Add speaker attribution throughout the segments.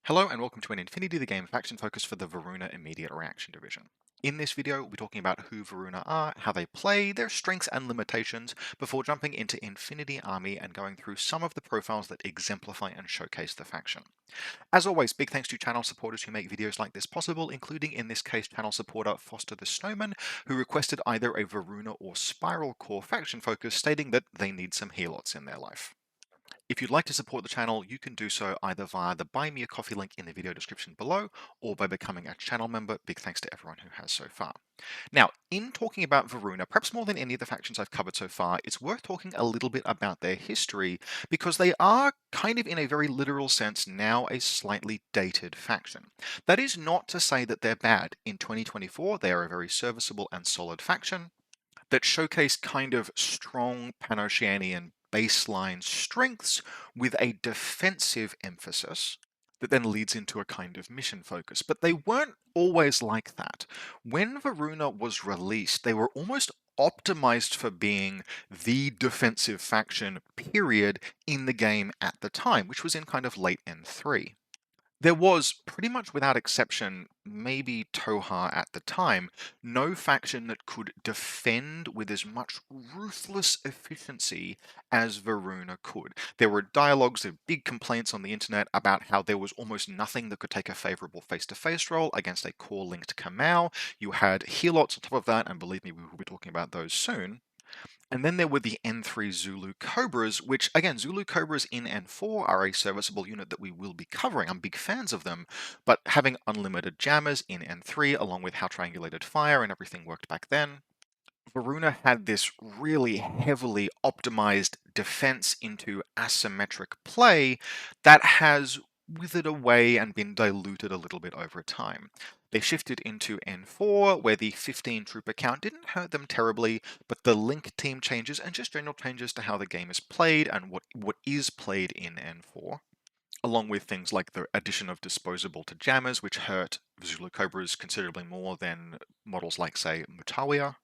Speaker 1: Hello and welcome to an Infinity the Game faction focus for the Varuna Immediate Reaction Division. In this video, we'll be talking about who Varuna are, how they play, their strengths and limitations, before jumping into Infinity Army and going through some of the profiles that exemplify and showcase the faction. As always, big thanks to channel supporters who make videos like this possible, including in this case channel supporter Foster the Snowman, who requested either a Varuna or Spiral Core faction focus, stating that they need some healots in their life. If you'd like to support the channel, you can do so either via the Buy Me a Coffee link in the video description below, or by becoming a channel member. Big thanks to everyone who has so far. Now, in talking about Varuna, perhaps more than any of the factions I've covered so far, it's worth talking a little bit about their history, because they are kind of in a very literal sense now a slightly dated faction. That is not to say that they're bad. In 2024, they are a very serviceable and solid faction that showcase kind of strong Pan-Oceanian baseline strengths with a defensive emphasis that then leads into a kind of mission focus. But they weren't always like that. When Varuna was released, they were almost optimized for being the defensive faction, period, in the game at the time, which was in kind of late N3. There was, pretty much without exception, maybe Toha at the time, no faction that could defend with as much ruthless efficiency as Varuna could. There were dialogues, there were big complaints on the internet about how there was almost nothing that could take a favorable face-to-face roll against a core-linked Kamau. You had healots on top of that, and believe me, we will be talking about those soon. And then there were the N3 Zulu Cobras, which, again, Zulu Cobras in N4 are a serviceable unit that we will be covering. I'm big fans of them, but having unlimited jammers in N3, along with how triangulated fire and everything worked back then, Varuna had this really heavily optimized defense into asymmetric play that has withered away and been diluted a little bit over time. They shifted into N4, where the 15 trooper count didn't hurt them terribly, but the link team changes and just general changes to how the game is played and what is played in N4, along with things like the addition of disposable to jammers, which hurt Zulu Cobras considerably more than models like, say, Mutawiya,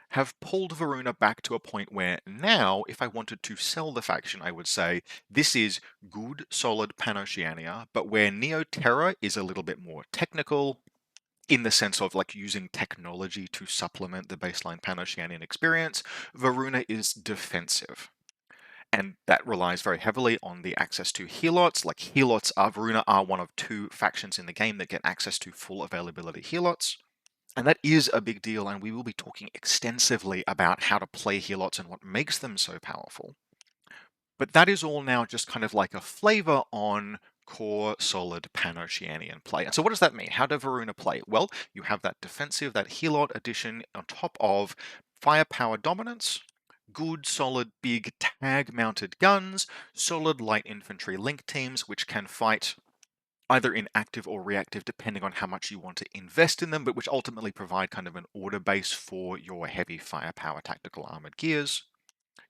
Speaker 1: have pulled Varuna back to a point where now, if I wanted to sell the faction, I would say this is good, solid Pan-Oceania, but where Neo-Terra is a little bit more technical, in the sense of like using technology to supplement the baseline Pan-Oceanian experience, Varuna is defensive. And that relies very heavily on the access to healots. Like Varuna are one of two factions in the game that get access to full availability healots. And that is a big deal, and we will be talking extensively about how to play healots and what makes them so powerful. But that is all now just kind of like a flavor on core solid Pan-Oceanian play. And so what does that mean? How do Varuna play? Well, you have that defensive, that healot addition on top of firepower dominance, good solid big tag mounted guns, solid light infantry link teams which can fight either in active or reactive, depending on how much you want to invest in them, but which ultimately provide kind of an order base for your heavy firepower tactical armored gears.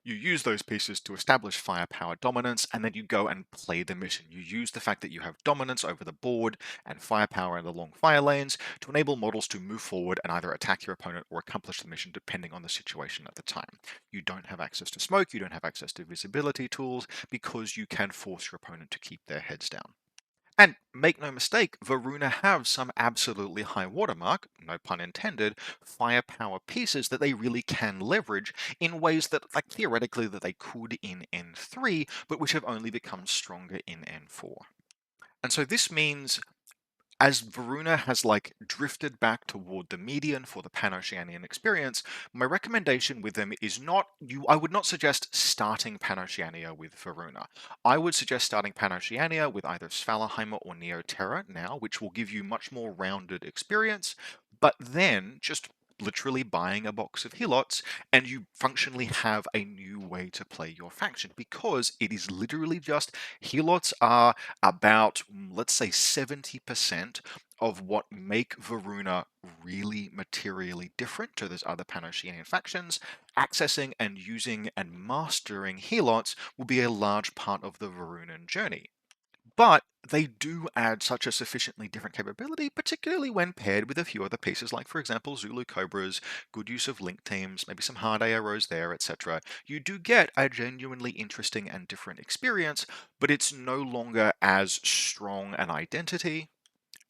Speaker 1: You use those pieces to establish firepower dominance, and then you go and play the mission. You use the fact that you have dominance over the board and firepower in the long fire lanes to enable models to move forward and either attack your opponent or accomplish the mission depending on the situation at the time. You don't have access to smoke, you don't have access to visibility tools, because you can force your opponent to keep their heads down. And make no mistake, Varuna have some absolutely high watermark, no pun intended, firepower pieces that they really can leverage in ways that, like theoretically, that they could in N3, but which have only become stronger in N4. And so this means as Varuna has like drifted back toward the median for the Pan-Oceanian experience, my recommendation with them is I would not suggest starting Pan-Oceania with Varuna. I would suggest starting Pan-Oceania with either Svalaheimer or Neo-Terra now, which will give you much more rounded experience, but then just literally buying a box of healots and you functionally have a new way to play your faction, because it is literally just healots are about, let's say, 70% of what make Varuna really materially different to those other Pan-Oceanian factions. Accessing and using and mastering healots will be a large part of the Varunan journey. But They do add such a sufficiently different capability, particularly when paired with a few other pieces, like, for example, Zulu Cobras, good use of link teams, maybe some hard arrows there, etc. You do get a genuinely interesting and different experience, but it's no longer as strong an identity.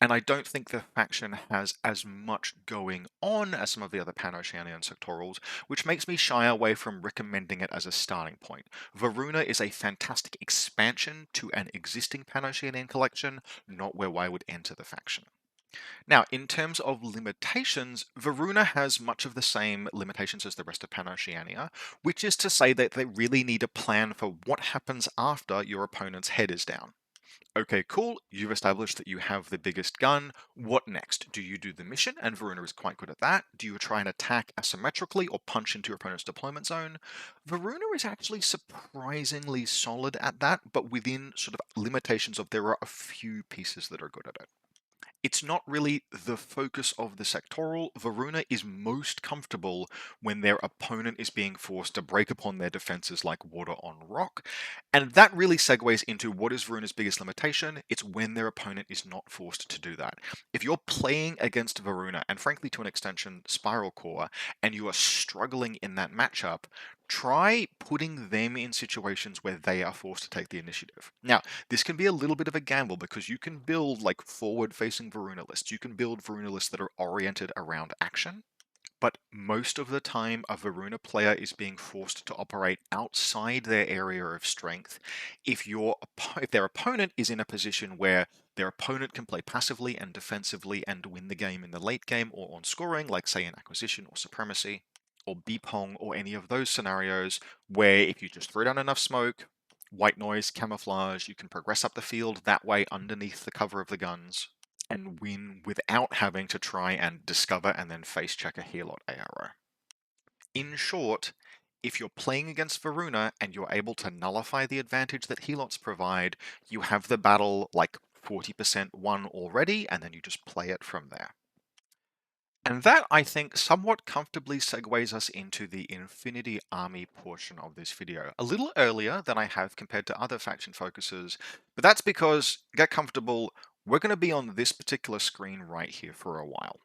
Speaker 1: And I don't think the faction has as much going on as some of the other Pan-Oceanian sectorals, which makes me shy away from recommending it as a starting point. Varuna is a fantastic expansion to an existing Pan-Oceanian collection, not where I would enter the faction. Now, in terms of limitations, Varuna has much of the same limitations as the rest of Pan-Oceania, which is to say that they really need a plan for what happens after your opponent's head is down. Okay, cool. You've established that you have the biggest gun. What next? Do you do the mission? And Varuna is quite good at that. Do you try and attack asymmetrically or punch into your opponent's deployment zone? Varuna is actually surprisingly solid at that, but within sort of limitations of there are a few pieces that are good at it. It's not really the focus of the sectoral. Varuna is most comfortable when their opponent is being forced to break upon their defenses like water on rock. And that really segues into what is Varuna's biggest limitation. It's when their opponent is not forced to do that. If you're playing against Varuna, and frankly to an extension, Spiral Core, and you are struggling in that matchup, try putting them in situations where they are forced to take the initiative. Now, this can be a little bit of a gamble because you can build like forward-facing Varuna lists. You can build Varuna lists that are oriented around action, but most of the time a Varuna player is being forced to operate outside their area of strength if their opponent is in a position where their opponent can play passively and defensively and win the game in the late game or on scoring, like say in Acquisition or Supremacy or Beepong or any of those scenarios where if you just throw down enough smoke, white noise, camouflage, you can progress up the field that way underneath the cover of the guns and win without having to try and discover and then face check a Healot ARO. In short, if you're playing against Varuna and you're able to nullify the advantage that Helots provide, you have the battle like 40% won already, and then you just play it from there. And that, I think, somewhat comfortably segues us into the Infinity Army portion of this video. A little earlier than I have compared to other faction focuses, but that's because, get comfortable, we're going to be on this particular screen right here for a while.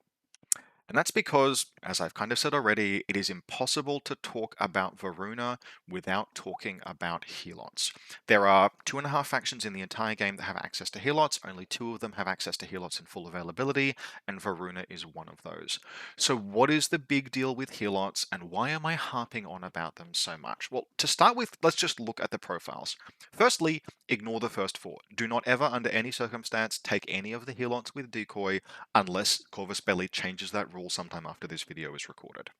Speaker 1: And that's because, as I've kind of said already, it is impossible to talk about Varuna without talking about Helots. There are 2.5 factions in the entire game that have access to Helots, only 2 of them have access to Helots in full availability, and Varuna is one of those. So what is the big deal with Helots, and why am I harping on about them so much? Well, to start with, let's just look at the profiles. Firstly, ignore the first 4. Do not ever, under any circumstance, take any of the Helots with Decoy, unless Corvus Belli changes that rule sometime after this video is recorded.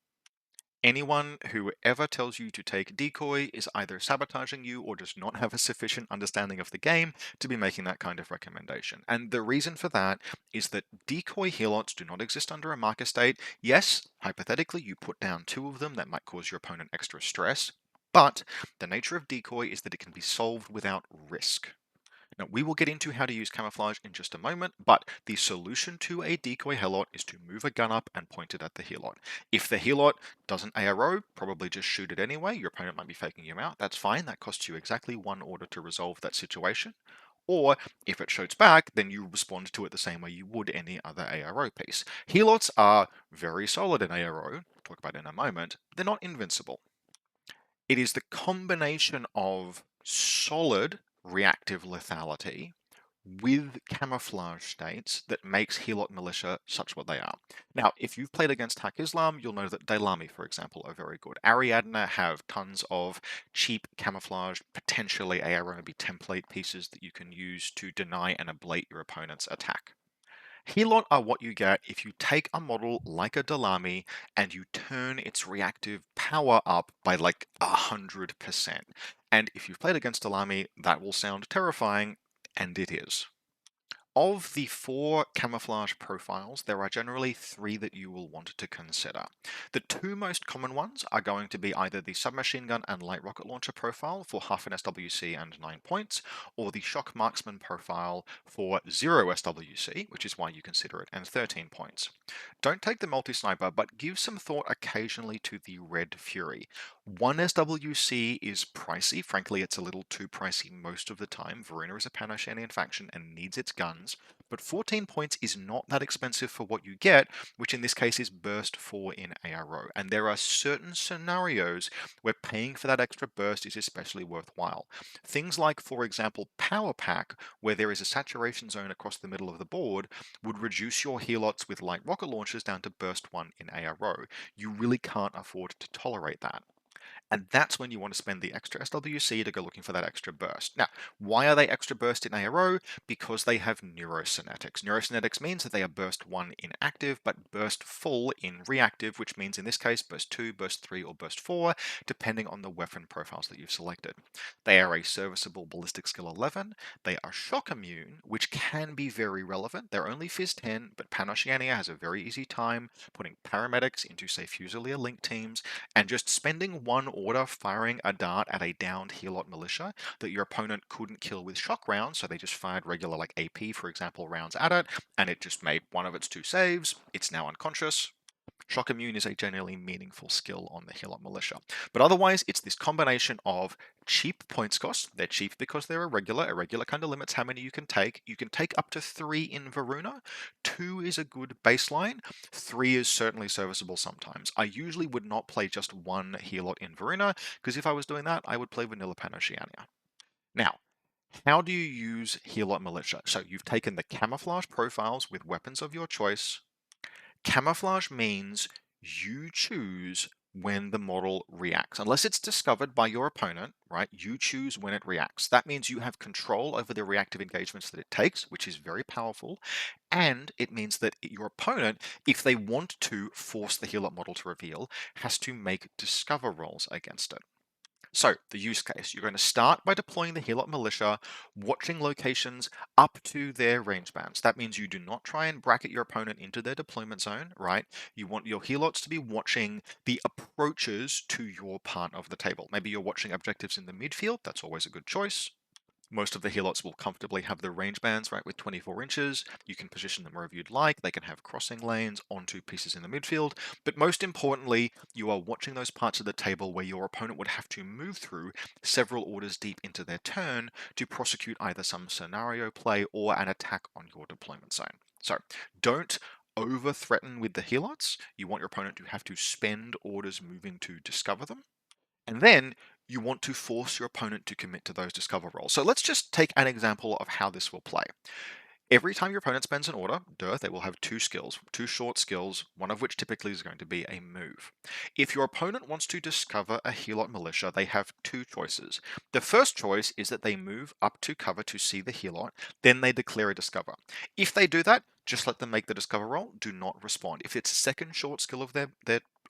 Speaker 1: Anyone who ever tells you to take Decoy is either sabotaging you or does not have a sufficient understanding of the game to be making that kind of recommendation. And the reason for that is that Decoy Helots do not exist under a marker state. Yes, hypothetically, you put down 2 of them, that might cause your opponent extra stress, but the nature of Decoy is that it can be solved without risk. Now, we will get into how to use camouflage in just a moment, but the solution to a decoy Helot is to move a gun up and point it at the Helot. If the Helot doesn't ARO, probably just shoot it anyway. Your opponent might be faking you out. That's fine. That costs you exactly 1 order to resolve that situation. Or if it shoots back, then you respond to it the same way you would any other ARO piece. Helots are very solid in ARO, we'll talk about it in a moment. They're not invincible. It is the combination of solid reactive lethality with camouflage states that makes Helot Militia such what they are. Now, if you've played against Hak Islam, you'll know that Daylami, for example, are very good. Ariadna have tons of cheap camouflage, potentially AROB template pieces that you can use to deny and ablate your opponent's attack. Helot are what you get if you take a model like a Dalami and you turn its reactive power up by like 100%. And if you've played against Dalami, that will sound terrifying, and it is. Of the four camouflage profiles, there are generally three that you will want to consider. The two most common ones are going to be either the submachine gun and light rocket launcher profile for half an SWC and 9 points, or the shock marksman profile for 0 SWC, which is why you consider it, and 13 points. Don't take the multi-sniper, but give some thought occasionally to the Red Fury. 1 SWC is pricey. Frankly, it's a little too pricey most of the time. Varuna is a Pan-Oceanian faction and needs its guns, but 14 points is not that expensive for what you get, which in this case is burst 4 in ARO. And there are certain scenarios where paying for that extra burst is especially worthwhile. Things like, for example, Power Pack, where there is a saturation zone across the middle of the board, would reduce your helots with light rocket launchers down to burst 1 in ARO. You really can't afford to tolerate that. And that's when you want to spend the extra SWC to go looking for that extra burst. Now, why are they extra burst in ARO? Because they have neurocynetics. Neurocynetics means that they are burst 1 in active, but burst full in reactive, which means in this case burst 2, burst 3, or burst 4, depending on the weapon profiles that you've selected. They are a serviceable ballistic skill 11. They are shock immune, which can be very relevant. They're only Fizz 10, but Pan-Oceania has a very easy time putting paramedics into, say, Fusilier Link teams, and just spending one order firing a dart at a downed helot militia that your opponent couldn't kill with shock rounds, so they just fired regular, like AP, for example, rounds at it, and it just made one of its 2 saves. It's now unconscious. Shock immune is a genuinely meaningful skill on the Helot Militia. But otherwise, it's this combination of cheap points cost. They're cheap because they're irregular. Irregular kind of limits how many you can take. You can take up to 3 in Varuna. 2 is a good baseline. 3 is certainly serviceable sometimes. I usually would not play just one Helot in Varuna, because if I was doing that, I would play Vanilla Pan-Oceania. Now, how do you use Helot Militia? So you've taken the camouflage profiles with weapons of your choice. Camouflage means you choose when the model reacts. Unless it's discovered by your opponent, right, you choose when it reacts. That means you have control over the reactive engagements that it takes, which is very powerful. And it means that your opponent, if they want to force the heal up model to reveal, has to make discover rolls against it. So, the use case, you're going to start by deploying the Helot Militia, watching locations up to their range bands. That means you do not try and bracket your opponent into their deployment zone, right? You want your Helots to be watching the approaches to your part of the table. Maybe you're watching objectives in the midfield, that's always a good choice. Most of the helots will comfortably have the range bands, right, with 24 inches. You can position them wherever you'd like. They can have crossing lanes onto pieces in the midfield. But most importantly, you are watching those parts of the table where your opponent would have to move through several orders deep into their turn to prosecute either some scenario play or an attack on your deployment zone. So don't over threaten with the helots. You want your opponent to have to spend orders moving to discover them. And then you want to force your opponent to commit to those discover rolls. So let's just take an example of how this will play. Every time your opponent spends an order, they will have 2 skills, 2 short skills, one of which typically is going to be a move. If your opponent wants to discover a Helot Militia, they have 2 choices. The first choice is that they move up to cover to see the Helot, then they declare a discover. If they do that, just let them make the discover roll, do not respond. If it's a second short skill of their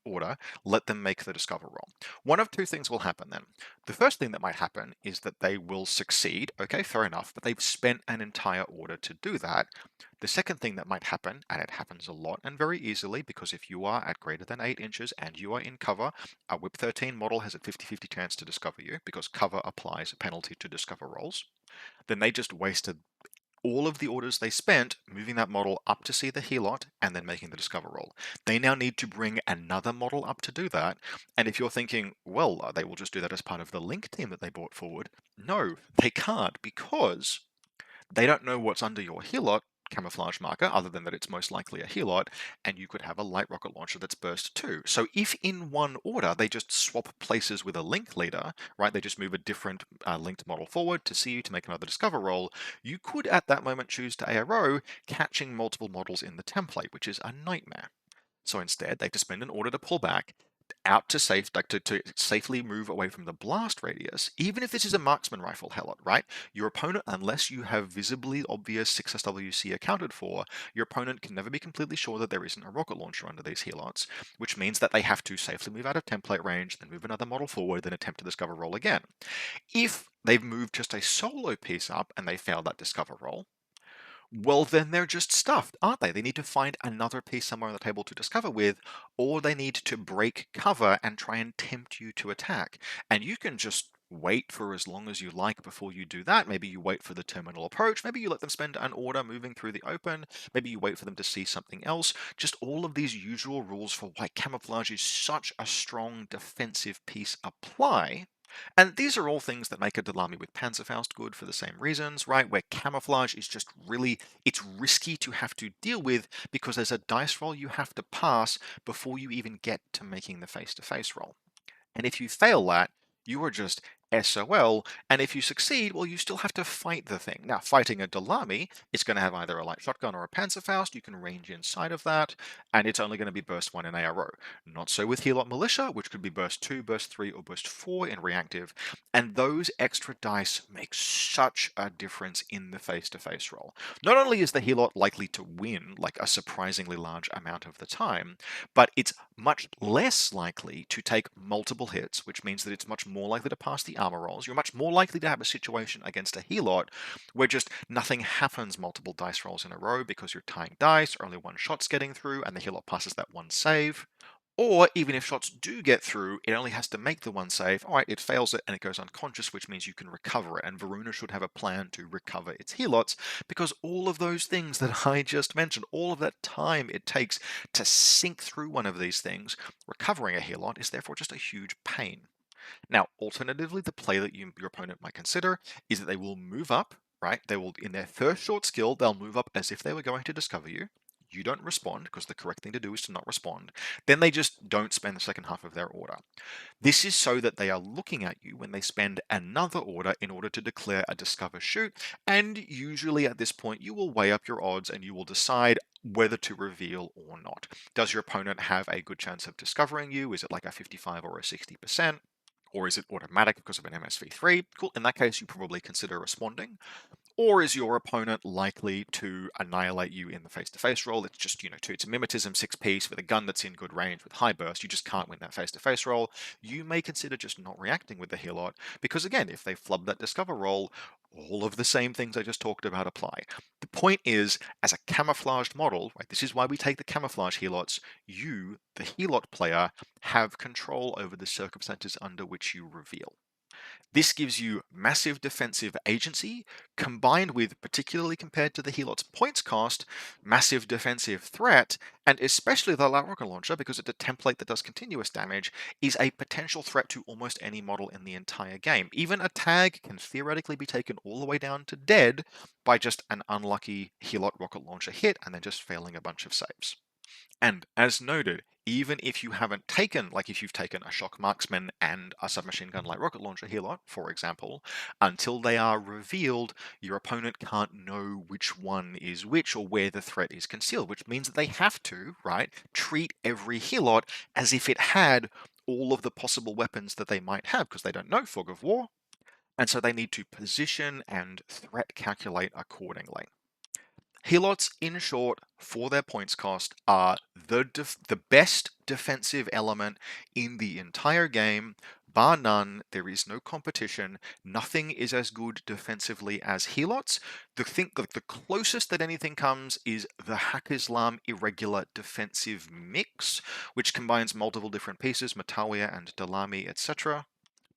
Speaker 1: order, let them make the discover roll. One of 2 things will happen then. The first thing that might happen is that they will succeed. Okay, fair enough, but they've spent an entire order to do that. The second thing that might happen, and it happens a lot and very easily, because if you are at greater than 8 inches and you are in cover, a Whip 13 model has a 50-50 chance to discover you, because cover applies a penalty to discover rolls. Then they just wasted all of the orders they spent moving that model up to see the Helot and then making the discover roll. They now need to bring another model up to do that. And if you're thinking, well, they will just do that as part of the link team that they brought forward, no, they can't, because they don't know what's under your Helot camouflage marker, other than that it's most likely a Helot, and you could have a light rocket launcher that's burst too. So if in one order they just swap places with a link leader, right, they just move a different linked model forward to see you to make another discover roll, you could at that moment choose to ARO, catching multiple models in the template, which is a nightmare. So instead, they have to spend an order to pull back out to to safely move away from the blast radius, even if this is a marksman rifle helot, right? Your opponent, unless you have visibly obvious 6 SWC accounted for, your opponent can never be completely sure that there isn't a rocket launcher under these helots, which means that they have to safely move out of template range, then move another model forward, then attempt to discover roll again. If they've moved just a solo piece up and they failed that discover roll, Well, then they're just stuffed, aren't they? They need to find another piece somewhere on the table to discover with, or they need to break cover and try and tempt you to attack. And you can just wait for as long as you like before you do that. Maybe you wait for the terminal approach. Maybe you let them spend an order moving through the open. Maybe you wait for them to see something else. Just all of these usual rules for why camouflage is such a strong defensive piece apply. And these are all things that make a Dalami with Panzerfaust good for the same reasons, right? Where camouflage is just really, it's risky to have to deal with because there's a dice roll you have to pass before you even get to making the face-to-face roll. And if you fail that, you are just SOL. And if you succeed, well, you still have to fight the thing. Now, fighting a Dalami, it's going to have either a light shotgun or a Panzerfaust. You can range inside of that, and it's only going to be burst 1 in ARO. Not so with Helot Militia, which could be burst 2, burst 3, or burst 4 in reactive. And those extra dice make such a difference in the face-to-face roll. Not only is the Helot likely to win, like a surprisingly large amount of the time, but it's much less likely to take multiple hits, which means that it's much more likely to pass the armor rolls. You're much more likely to have a situation against a Helot where just nothing happens multiple dice rolls in a row because you're tying dice, or only one shot's getting through, and the Helot passes that one save. Or even if shots do get through, it only has to make the one save. All right, it fails it and it goes unconscious, which means you can recover it. And Varuna should have a plan to recover its helots because all of those things that I just mentioned, all of that time it takes to sink through one of these things, recovering a helot is therefore just a huge pain. Now, alternatively, the play that your opponent might consider is that they will move up, right? They will, in their first short skill, they'll move up as if they were going to discover you. You don't respond because the correct thing to do is to not respond. Then they just don't spend the second half of their order. This is so that they are looking at you when they spend another order in order to declare a discover shoot. And usually at this point, you will weigh up your odds and you will decide whether to reveal or not. Does your opponent have a good chance of discovering you? Is it like a 55 or a 60%? Or is it automatic because of an MSV3? Cool. In that case, you probably consider responding. Or is your opponent likely to annihilate you in the face-to-face roll? It's just, it's a mimetism 6-piece with a gun that's in good range with high burst. You just can't win that face-to-face roll. You may consider just not reacting with the Helot because, again, if they flub that discover roll, all of the same things I just talked about apply. The point is, as a camouflaged model, right, this is why we take the camouflage Helots, you, the Helot player, have control over the circumstances under which you reveal. This gives you massive defensive agency, combined with, particularly compared to the Helot's points cost, massive defensive threat, and especially the light rocket launcher, because it's a template that does continuous damage, is a potential threat to almost any model in the entire game. Even a tag can theoretically be taken all the way down to dead by just an unlucky Helot rocket launcher hit and then just failing a bunch of saves. And as noted, even if you haven't taken, like if you've taken a shock marksman and a submachine gun like rocket launcher Helot, for example, until they are revealed, your opponent can't know which one is which or where the threat is concealed, which means that they have to, right, treat every Helot as if it had all of the possible weapons that they might have because they don't know fog of war. And so they need to position and threat calculate accordingly. Helots, in short, for their points cost, are the best defensive element in the entire game. Bar none, there is no competition. Nothing is as good defensively as Helots. The closest that anything comes is the Hack-Islam irregular defensive mix, which combines multiple different pieces, Matawiya and Dalami, etc.,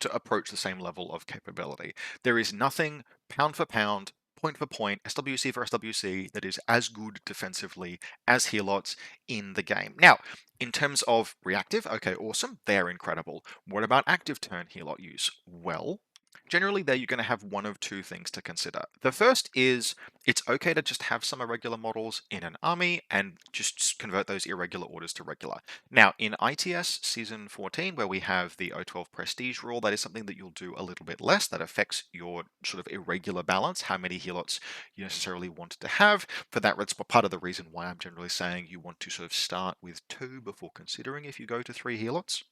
Speaker 1: to approach the same level of capability. There is nothing pound for pound, point for point, SWC for SWC, that is as good defensively as Helots in the game. Now, in terms of reactive, okay, awesome, they're incredible. What about active turn Helot use? Well, generally there you're going to have one of two things to consider. The first is it's okay to just have some irregular models in an army and just convert those irregular orders to regular. Now, in ITS Season 14, where we have the O12 Prestige rule, that is something that you'll do a little bit less. That affects your sort of irregular balance, how many helots you necessarily want to have. For that, that's part of the reason why I'm generally saying you want to sort of start with 2 before considering if you go to 3 helots.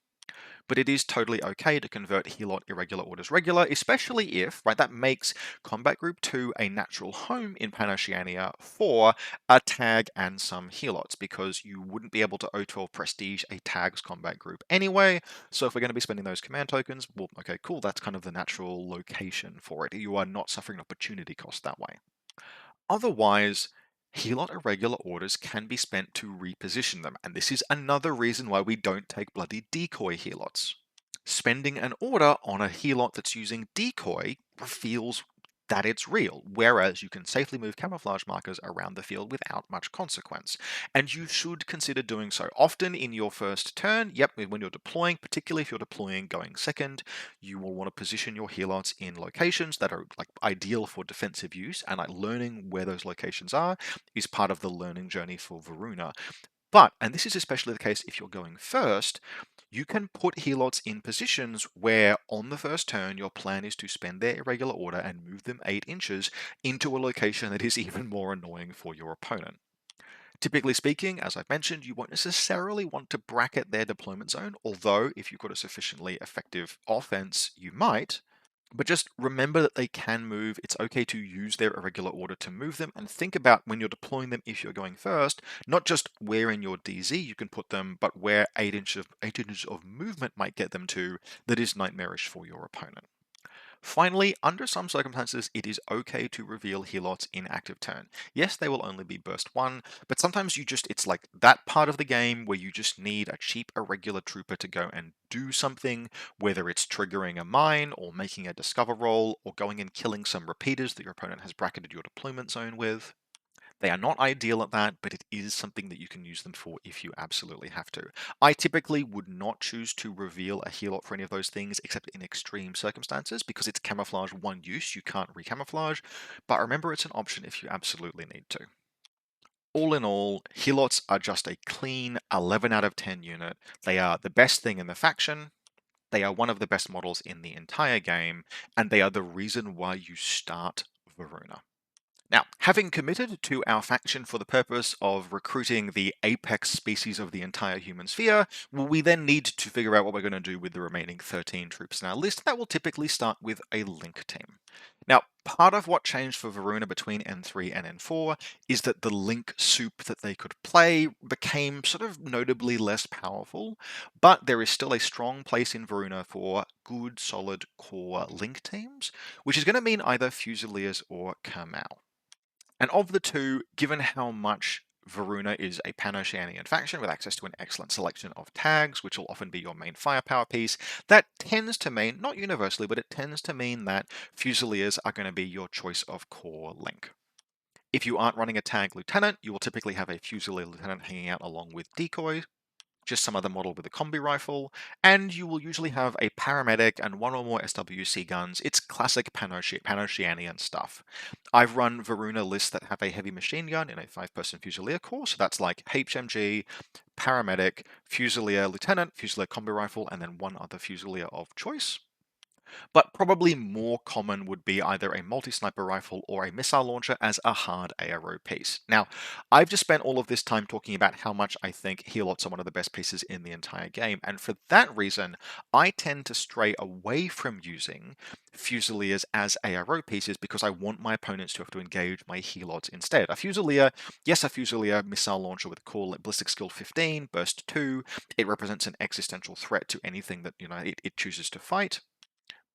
Speaker 1: But it is totally okay to convert Helot irregular orders regular, especially if, right, that makes Combat Group 2 a natural home in Pan-Oceania for a tag and some Helots, because you wouldn't be able to O12 Prestige a tag's combat group anyway. So if we're going to be spending those command tokens, well, okay, cool, that's kind of the natural location for it. You are not suffering opportunity cost that way. Otherwise, Helot irregular orders can be spent to reposition them, and this is another reason why we don't take bloody decoy helots. Spending an order on a helot that's using decoy feels that it's real, whereas you can safely move camouflage markers around the field without much consequence. And you should consider doing so often in your first turn. Yep, when you're deploying, particularly if you're deploying going second, you will want to position your helots in locations that are like ideal for defensive use, and like learning where those locations are is part of the learning journey for Varuna. But, and this is especially the case if you're going first, you can put helots in positions where on the first turn your plan is to spend their irregular order and move them 8 inches into a location that is even more annoying for your opponent. Typically speaking, as I've mentioned, you won't necessarily want to bracket their deployment zone, although if you've got a sufficiently effective offense, you might. But just remember that they can move. It's okay to use their irregular order to move them, and think about when you're deploying them if you're going first, not just where in your DZ you can put them, but where 8 inches of movement might get them to that is nightmarish for your opponent. Finally, under some circumstances, it is okay to reveal helots in active turn. Yes, they will only be burst 1, but sometimes it's like that part of the game where you just need a cheap irregular trooper to go and do something, whether it's triggering a mine, or making a discover roll, or going and killing some repeaters that your opponent has bracketed your deployment zone with. They are not ideal at that, but it is something that you can use them for if you absolutely have to. I typically would not choose to reveal a helot for any of those things except in extreme circumstances because it's camouflage one use, you can't recamouflage, but remember it's an option if you absolutely need to. All in all, helots are just a clean 11 out of 10 unit. They are the best thing in the faction, they are one of the best models in the entire game, and they are the reason why you start Varuna. Now, having committed to our faction for the purpose of recruiting the apex species of the entire human sphere, we then need to figure out what we're going to do with the remaining 13 troops in our list. That will typically start with a link team. Now, part of what changed for Varuna between N3 and N4 is that the link soup that they could play became sort of notably less powerful, but there is still a strong place in Varuna for good, solid core link teams, which is going to mean either Fusiliers or Kermel. And of the two, given how much Varuna is a pan-Oceanian faction with access to an excellent selection of tags, which will often be your main firepower piece, that tends to mean, not universally, but it tends to mean that Fusiliers are going to be your choice of core link. If you aren't running a tag lieutenant, you will typically have a Fusilier lieutenant hanging out along with decoy, just some other model with a combi rifle, and you will usually have a paramedic and one or more SWC guns. It's classic Pan-Oceanian stuff. I've run Varuna lists that have a heavy machine gun in a 5-person Fusilier corps, so that's like HMG, paramedic, Fusilier lieutenant, Fusilier combi rifle, and then one other Fusilier of choice. But probably more common would be either a multi-sniper rifle or a missile launcher as a hard ARO piece. Now, I've just spent all of this time talking about how much I think helots are one of the best pieces in the entire game, and for that reason, I tend to stray away from using Fusiliers as ARO pieces because I want my opponents to have to engage my helots instead. A Fusilier, yes, a Fusilier missile launcher with core ballistic skill 15, burst 2, it represents an existential threat to anything that, it chooses to fight,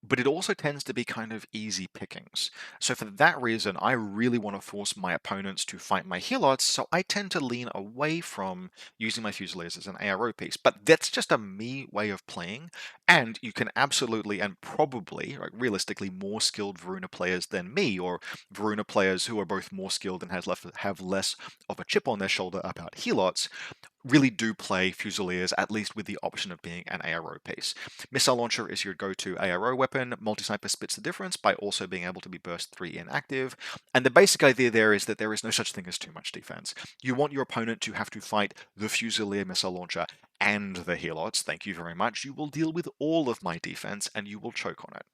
Speaker 1: but it also tends to be kind of easy pickings. So for that reason, I really want to force my opponents to fight my helots, so I tend to lean away from using my Fusiliers as an ARO piece. But that's just a me way of playing, and you can absolutely and probably, like, realistically, more skilled Varuna players than me, or Varuna players who are both more skilled and have less of a chip on their shoulder about helots, really do play Fusiliers, at least with the option of being an ARO piece. Missile Launcher is your go-to ARO weapon. Multi-Sniper splits the difference by also being able to be burst 3 inactive. And the basic idea there is that there is no such thing as too much defense. You want your opponent to have to fight the Fusilier Missile Launcher and the helots. Thank you very much. You will deal with all of my defense and you will choke on it.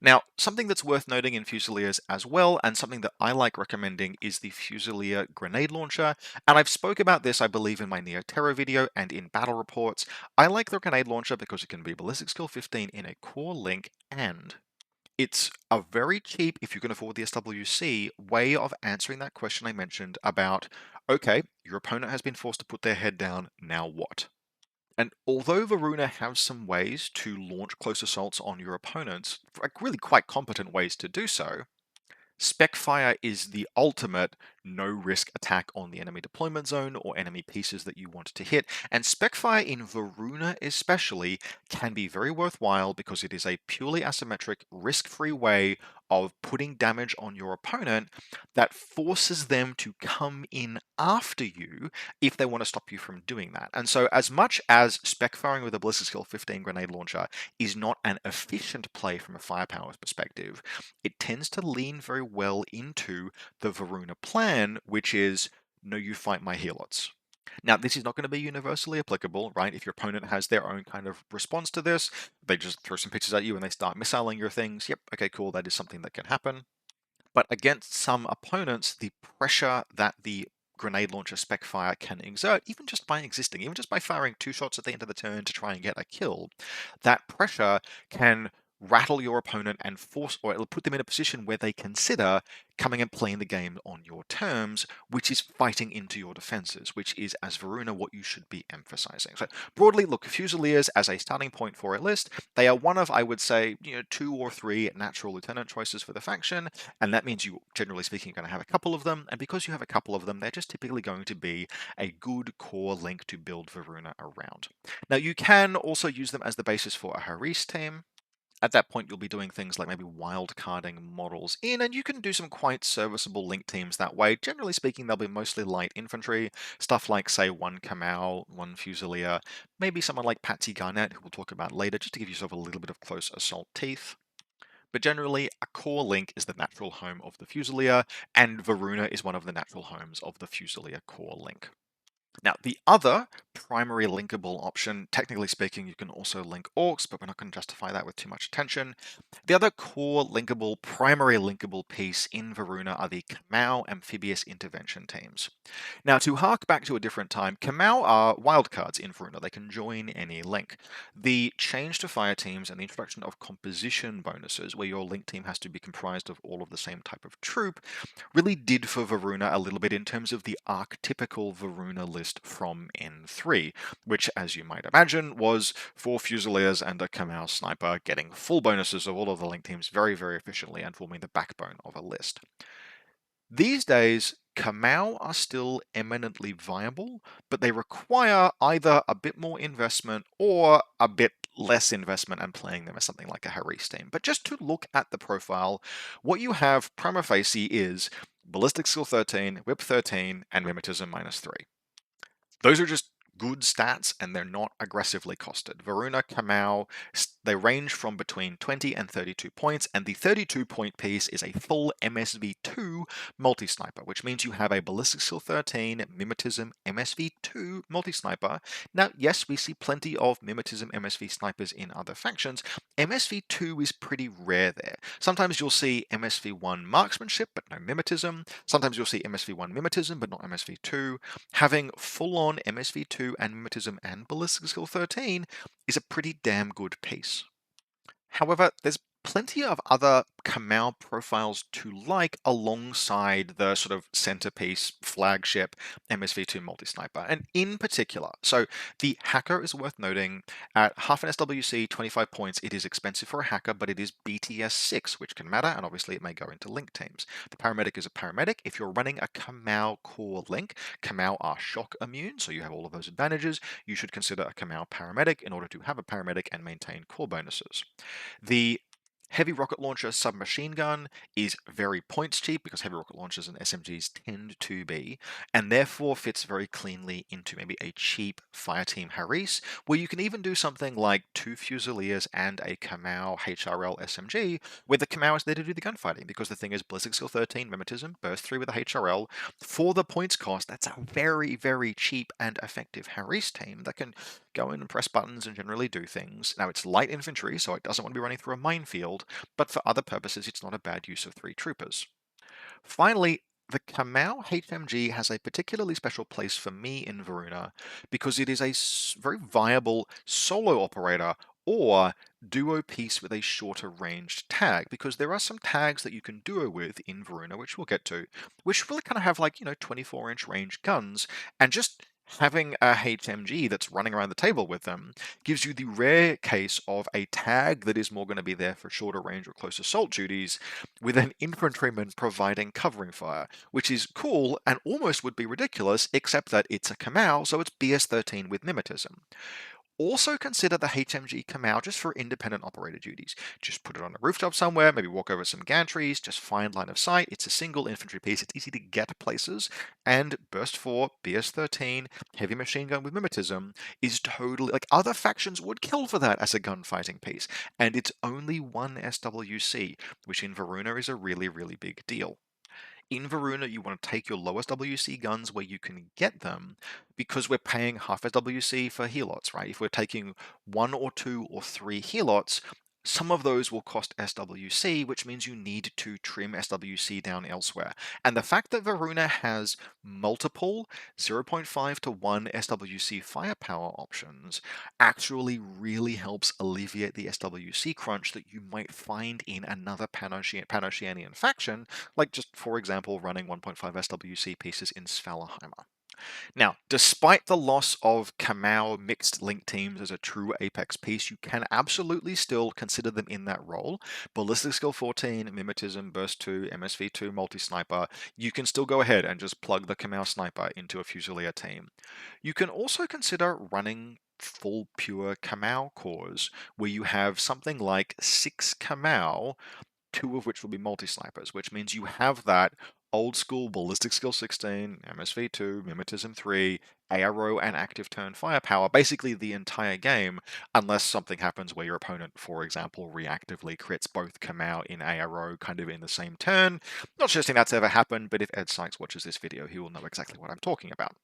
Speaker 1: Now, something that's worth noting in Fusiliers as well, and something that I like recommending, is the Fusilier Grenade Launcher, and I've spoke about this, I believe, in my Neo Terror video and in battle reports. I like the Grenade Launcher because it can be Ballistic Skill 15 in a core link, and it's a very cheap, if you can afford the SWC, way of answering that question I mentioned about, okay, your opponent has been forced to put their head down, now what? And although Varuna has some ways to launch close assaults on your opponents, like really quite competent ways to do so, Specfire is the ultimate no-risk attack on the enemy deployment zone or enemy pieces that you want to hit, and Specfire in Varuna especially can be very worthwhile because it is a purely asymmetric, risk-free way of putting damage on your opponent that forces them to come in after you if they want to stop you from doing that. And so as much as Specfiring with a Ballistic Skill 15 grenade launcher is not an efficient play from a firepower perspective, it tends to lean very well into the Varuna plan, which is no, you fight my helots. Now, this is not going to be universally applicable, right? If your opponent has their own kind of response to this, they just throw some pitches at you and they start missiling your things. Yep, okay, cool, that is something that can happen. But against some opponents, the pressure that the grenade launcher Specfire can exert, even just by existing, even just by firing 2 shots at the end of the turn to try and get a kill, that pressure can rattle your opponent and force, or it'll put them in a position where they consider coming and playing the game on your terms, which is fighting into your defenses, which is, as Varuna, what you should be emphasizing. So broadly, look, Fusiliers as a starting point for a list, they are one of, I would say, 2 or 3 natural lieutenant choices for the faction, and that means you, generally speaking, are going to have a couple of them, and because you have a couple of them, they're just typically going to be a good core link to build Varuna around. Now, you can also use them as the basis for a Haris team. At that point, you'll be doing things like maybe wild carding models in, and you can do some quite serviceable link teams that way. Generally speaking, they'll be mostly light infantry, stuff like, say, 1 Kamau, 1 Fusilier, maybe someone like Patsy Garnett, who we'll talk about later, just to give yourself a little bit of close assault teeth. But generally, a core link is the natural home of the Fusilier, and Varuna is one of the natural homes of the Fusilier core link. Now, the other primary linkable option, technically speaking, you can also link orcs, but we're not going to justify that with too much attention. The other core linkable, primary linkable piece in Varuna are the Kamau amphibious intervention teams. Now, to hark back to a different time, Kamau are wildcards in Varuna. They can join any link. The change to fire teams and the introduction of composition bonuses, where your link team has to be comprised of all of the same type of troop, really did for Varuna a little bit in terms of the archetypical Varuna list from N3, which, as you might imagine, was 4 Fusiliers and a Kamau sniper getting full bonuses of all of the link teams very, very efficiently and forming the backbone of a list. These days, Kamau are still eminently viable, but they require either a bit more investment or a bit less investment and playing them as something like a Haris team. But just to look at the profile, what you have prima facie is Ballistic Skill 13, Whip 13, and Mimetism -3. Those are just good stats and they're not aggressively costed. Varuna, Kamau, they range from between 20 and 32 points, and the 32-point piece is a full MSV2 multi-sniper, which means you have a Ballistic Skill 13 Mimetism MSV2 multi-sniper. Now, yes, we see plenty of Mimetism MSV snipers in other factions. MSV2 is pretty rare there. Sometimes you'll see MSV1 marksmanship, but no Mimetism. Sometimes you'll see MSV1 Mimetism, but not MSV2. Having full-on MSV2 and Mimetism and Ballistic Skill 13 is a pretty damn good piece. However, there's plenty of other Kamau profiles to like alongside the sort of centerpiece flagship MSV2 multi-sniper, and in particular, so the hacker is worth noting. At half an SWC, 25 points, it is expensive for a hacker, but it is BTS 6, which can matter, and obviously it may go into link teams. The paramedic is a paramedic. If you're running a Kamau core link, Kamau are shock immune, so you have all of those advantages. You should consider a Kamau paramedic in order to have a paramedic and maintain core bonuses. The heavy rocket launcher submachine gun is very points cheap because heavy rocket launchers and SMGs tend to be, and therefore fits very cleanly into maybe a cheap fireteam Haris, where you can even do something like 2 Fusiliers and a Kamau HRL SMG, where the Kamau is there to do the gunfighting, because the thing is Ballistic Skill 13, Mimetism, Burst 3 with a HRL. For the points cost, that's a very, very cheap and effective Haris team that can go in and press buttons and generally do things. Now, it's light infantry, so it doesn't want to be running through a minefield, but for other purposes, it's not a bad use of 3 troopers. Finally, the Kamau HMG has a particularly special place for me in Varuna because it is a very viable solo operator or duo piece with a shorter ranged tag, because there are some tags that you can duo with in Varuna, which we'll get to, which really kind of have like, 24-inch range guns, and just Having a HMG that's running around the table with them gives you the rare case of a tag that is more going to be there for shorter range or close assault duties, with an infantryman providing covering fire, which is cool and almost would be ridiculous, except that it's a Kamau, so it's BS-13 with mimetism. Also consider the HMG Kamau just for independent operator duties. Just put it on a rooftop somewhere, maybe walk over some gantries, just find line of sight. It's a single infantry piece, it's easy to get places, and Burst 4, BS-13, heavy machine gun with mimetism is totally, like, other factions would kill for that as a gunfighting piece, and it's only one SWC, which in Varuna is a really, really big deal. In Varuna, you want to take your lowest WC guns where you can get them, because we're paying half a WC for helots, right? If we're taking one or two or three helots, some of those will cost SWC, which means you need to trim SWC down elsewhere. And the fact that Varuna has multiple 0.5 to 1 SWC firepower options actually really helps alleviate the SWC crunch that you might find in another Panoceanian faction, like just, for example, running 1.5 SWC pieces in Svalaheimer. Now, despite the loss of Kamau mixed link teams as a true Apex piece, you can absolutely still consider them in that role. Ballistic Skill 14, Mimetism, Burst 2, MSV2, Multi-Sniper, you can still go ahead and just plug the Kamau Sniper into a Fusilier team. You can also consider running full pure Kamau cores, where you have something like 6 Kamau, 2 of which will be multi-snipers, which means you have that old school Ballistic Skill 16, MSV2, Mimetism 3, ARO, and active turn firepower, basically the entire game, unless something happens where your opponent, for example, reactively crits both Kamau in ARO kind of in the same turn. Not suggesting that's ever happened, but if Ed Sykes watches this video, he will know exactly what I'm talking about.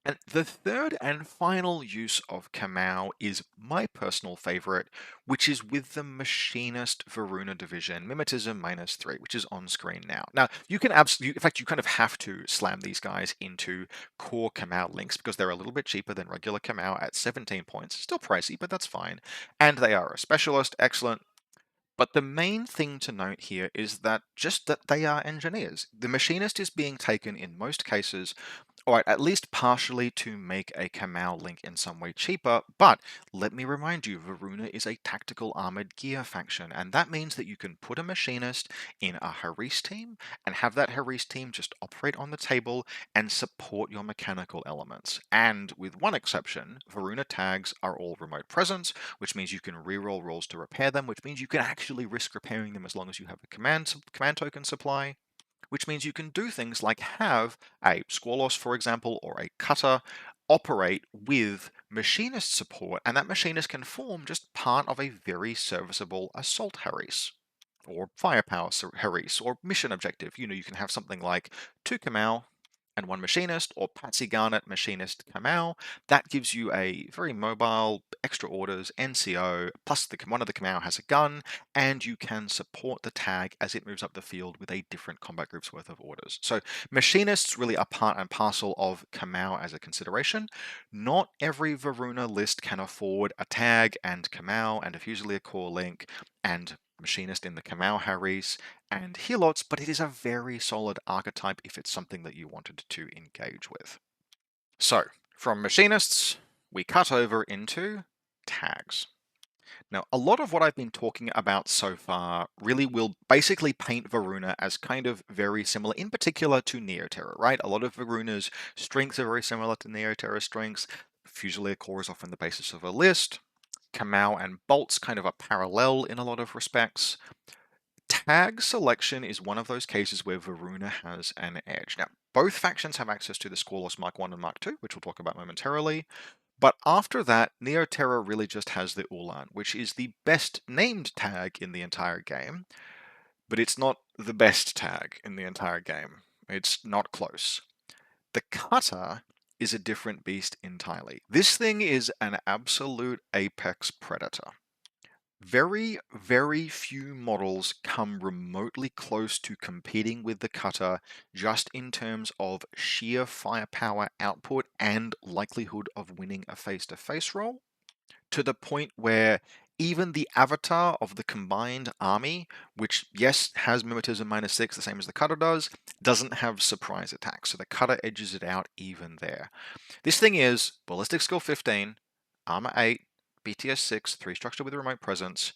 Speaker 1: And the third and final use of Kamau is my personal favorite, which is with the Machinist Varuna division, Mimetism -3, which is on screen now. Now, you can absolutely, in fact, you kind of have to slam these guys into core Kamau links because they're a little bit cheaper than regular Kamau at 17 points. Still pricey, but that's fine. And they are a specialist, excellent. But the main thing to note here is that just that they are engineers. The Machinist is being taken in most cases, or at least partially, to make a Kamau link in some way cheaper, but let me remind you, Varuna is a tactical armored gear faction, and that means that you can put a Machinist in a Haris team, and have that Haris team just operate on the table and support your mechanical elements. And with one exception, Varuna tags are all remote presence, which means you can reroll rolls to repair them, which means you can actually risk repairing them as long as you have a command token supply, which means you can do things like have a Squalos, for example, or a Cutter operate with Machinist support, and that Machinist can form just part of a very serviceable Assault Haris, or Firepower Haris, or Mission Objective. You can have something like 2 Kamau and 1 Machinist, or Patsy Garnet Machinist Kamau. That gives you a very mobile, extra orders, NCO, plus one of the Kamau has a gun, and you can support the tag as it moves up the field with a different combat group's worth of orders. So Machinists really are part and parcel of Kamau as a consideration. Not every Varuna list can afford a tag and Kamau and a Fusilier core link and Machinist in the Kamau Haris and Helots, but it is a very solid archetype if it's something that you wanted to engage with. So, from Machinists, we cut over into tags. Now, a lot of what I've been talking about so far really will basically paint Varuna as kind of very similar, in particular to Neoterra, right? A lot of Varuna's strengths are very similar to Neoterra's strengths. Fusilier core is often the basis of a list. Kamau and bolts kind of are parallel in a lot of respects. Tag selection is one of those cases where Varuna has an edge. Now, both factions have access to the Squalos Mark 1 and Mark 2, which we'll talk about momentarily. But after that, Neoterra really just has the Ulan, which is the best named tag in the entire game, but it's not the best tag in the entire game. It's not close. The Cutter is a different beast entirely. This thing is an absolute apex predator. Very, very few models come remotely close to competing with the Cutter just in terms of sheer firepower output and likelihood of winning a face-to-face roll, to the point where Even the avatar of the combined army, which, yes, has mimetism -6, the same as the cutter does, doesn't have surprise attack, so the cutter edges it out even there. This thing is ballistic skill 15, armor 8, BTS 6, 3 structure with remote presence,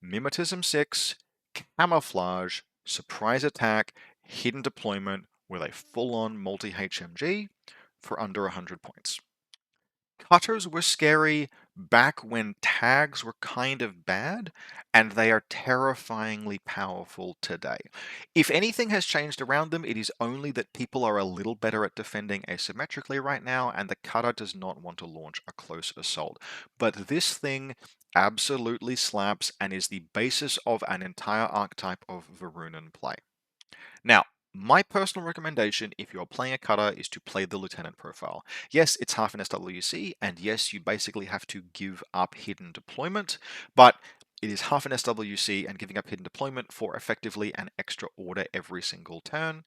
Speaker 1: mimetism 6, camouflage, surprise attack, hidden deployment with a full-on multi-HMG for under 100 points. Cutters were scary back when tags were kind of bad, and they are terrifyingly powerful today. If anything has changed around them, it is only that people are a little better at defending asymmetrically right now, and the cutter does not want to launch a close assault. But this thing absolutely slaps and is the basis of an entire archetype of Varunan play. Now, my personal recommendation if you're playing a cutter is to play the Lieutenant profile. Yes, it's half an SWC, and yes, you basically have to give up hidden deployment, but it is half an SWC and giving up hidden deployment for effectively an extra order every single turn.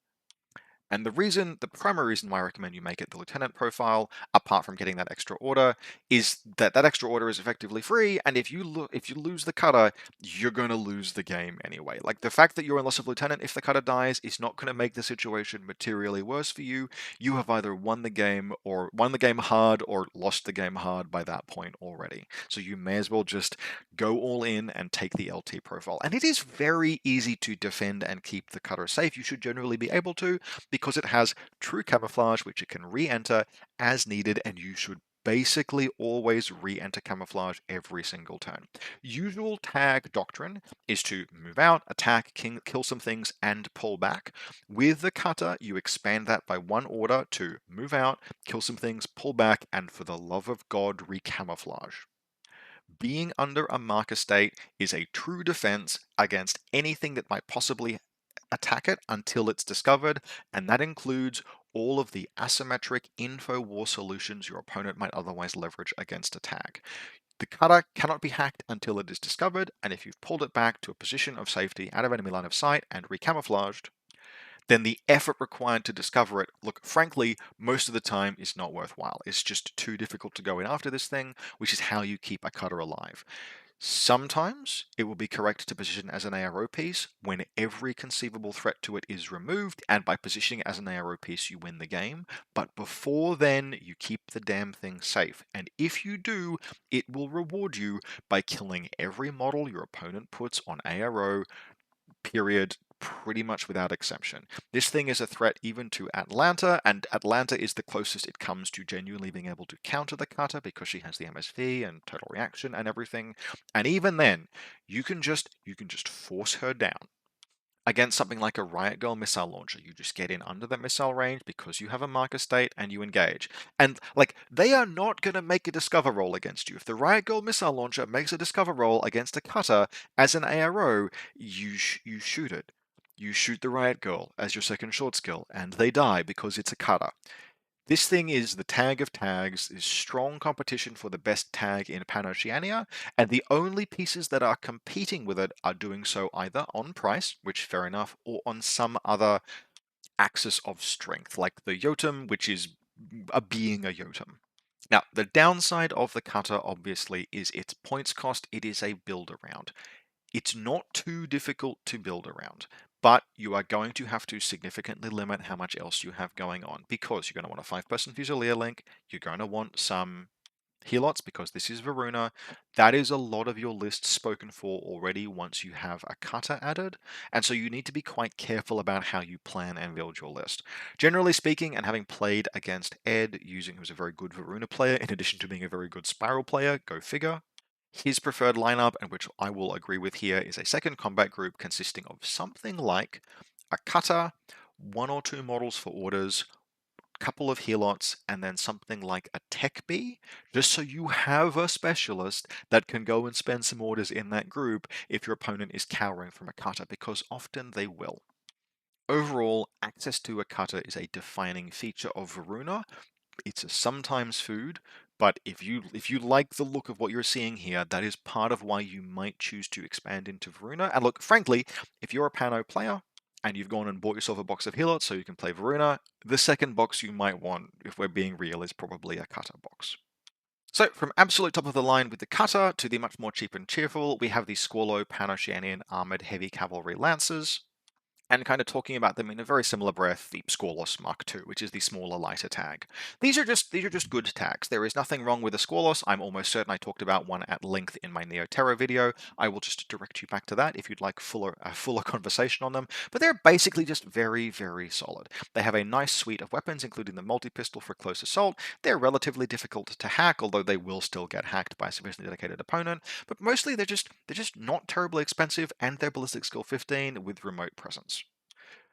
Speaker 1: And the primary reason why I recommend you make it the Lieutenant profile, apart from getting that extra order, is that that extra order is effectively free, and if you lose the cutter, you're going to lose the game anyway. Like, the fact that you're in loss of Lieutenant if the cutter dies is not going to make the situation materially worse for you. You have either won the game hard or lost the game hard by that point already. So you may as well just go all in and take the LT profile. And it is very easy to defend and keep the cutter safe. You should generally be able to, because it has true camouflage, which it can re-enter as needed, and you should basically always re-enter camouflage every single turn. Usual tag doctrine is to move out, attack, kill some things, and pull back. With the cutter, you expand that by one order to move out, kill some things, pull back, and for the love of God, re-camouflage. Being under a marker state is a true defense against anything that might possibly attack it until it's discovered, and that includes all of the asymmetric info war solutions your opponent might otherwise leverage against a tag. The cutter cannot be hacked until it is discovered, and if you've pulled it back to a position of safety out of enemy line of sight and recamouflaged, then the effort required to discover it, look, frankly, most of the time is not worthwhile. It's just too difficult to go in after this thing, which is how you keep a cutter alive. Sometimes it will be correct to position as an ARO piece when every conceivable threat to it is removed, and by positioning it as an ARO piece, you win the game. But before then, you keep the damn thing safe. And if you do, it will reward you by killing every model your opponent puts on ARO, period, pretty much without exception. This thing is a threat even to Atlanta, and Atlanta is the closest it comes to genuinely being able to counter the cutter because she has the MSV and total reaction and everything. And even then, you can just force her down. Against something like a Riot Girl missile launcher, you just get in under the missile range because you have a marker state and you engage. And, like, they are not going to make a discover roll against you. If the Riot Girl missile launcher makes a discover roll against a cutter as an ARO, you shoot it. You shoot the Riot Girl as your second short skill, and they die because it's a cutter. This thing is the tag of tags, is strong competition for the best tag in Pan-Oceania, and the only pieces that are competing with it are doing so either on price, which fair enough, or on some other axis of strength, like the Yotum, which is being a Yotum. Now, the downside of the cutter, obviously, is its points cost. It is a build around. It's not too difficult to build around, but you are going to have to significantly limit how much else you have going on, because you're going to want a 5-person Fusilier link, you're going to want some helots because this is Varuna. That is a lot of your list spoken for already once you have a cutter added, and so you need to be quite careful about how you plan and build your list. Generally speaking, and having played against Ed, who's a very good Varuna player, in addition to being a very good Spiral player, go figure, his preferred lineup, and which I will agree with here, is a second combat group consisting of something like a cutter, one or two models for orders, couple of helots, and then something like a tech bee, just so you have a specialist that can go and spend some orders in that group if your opponent is cowering from a cutter, because often they will. Overall, access to a cutter is a defining feature of Varuna. It's a sometimes food, but if you like the look of what you're seeing here, that is part of why you might choose to expand into Varuna. And look, frankly, if you're a Pano player and you've gone and bought yourself a box of helots so you can play Varuna, the second box you might want, if we're being real, is probably a cutter box. So, from absolute top of the line with the cutter to the much more cheap and cheerful, we have the Squallow Pan-Oceanian Armored Heavy Cavalry Lancers. And kind of talking about them in a very similar breath, the Squalos Mark II, which is the smaller, lighter tag. These are just good tags. There is nothing wrong with the Squalos. I'm almost certain I talked about one at length in my Neoterra video. I will just direct you back to that if you'd like a fuller conversation on them. But they're basically just very, very solid. They have a nice suite of weapons, including the multi-pistol for close assault. They're relatively difficult to hack, although they will still get hacked by a sufficiently dedicated opponent. But mostly they're just not terribly expensive, and they're ballistic skill 15 with remote presence.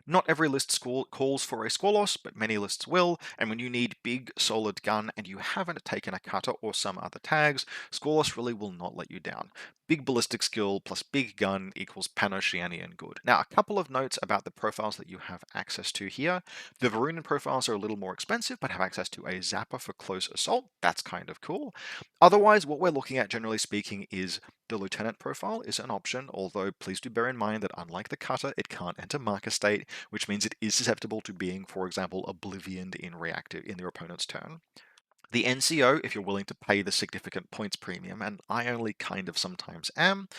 Speaker 1: Not every list calls for a Squalos, but many lists will, and when you need big, solid gun and you haven't taken a cutter or some other tags, Squalos really will not let you down. Big ballistic skill plus big gun equals Pan-Oceanian good. Now, a couple of notes about the profiles that you have access to here. The Varunan profiles are a little more expensive, but have access to a Zapper for close assault. That's kind of cool. Otherwise, what we're looking at, generally speaking, is the Lieutenant profile is an option, although please do bear in mind that unlike the Cutter, it can't enter marker state, which means it is susceptible to being, for example, oblivioned in their opponent's turn. The NCO, if you're willing to pay the significant points premium, and I only kind of sometimes am,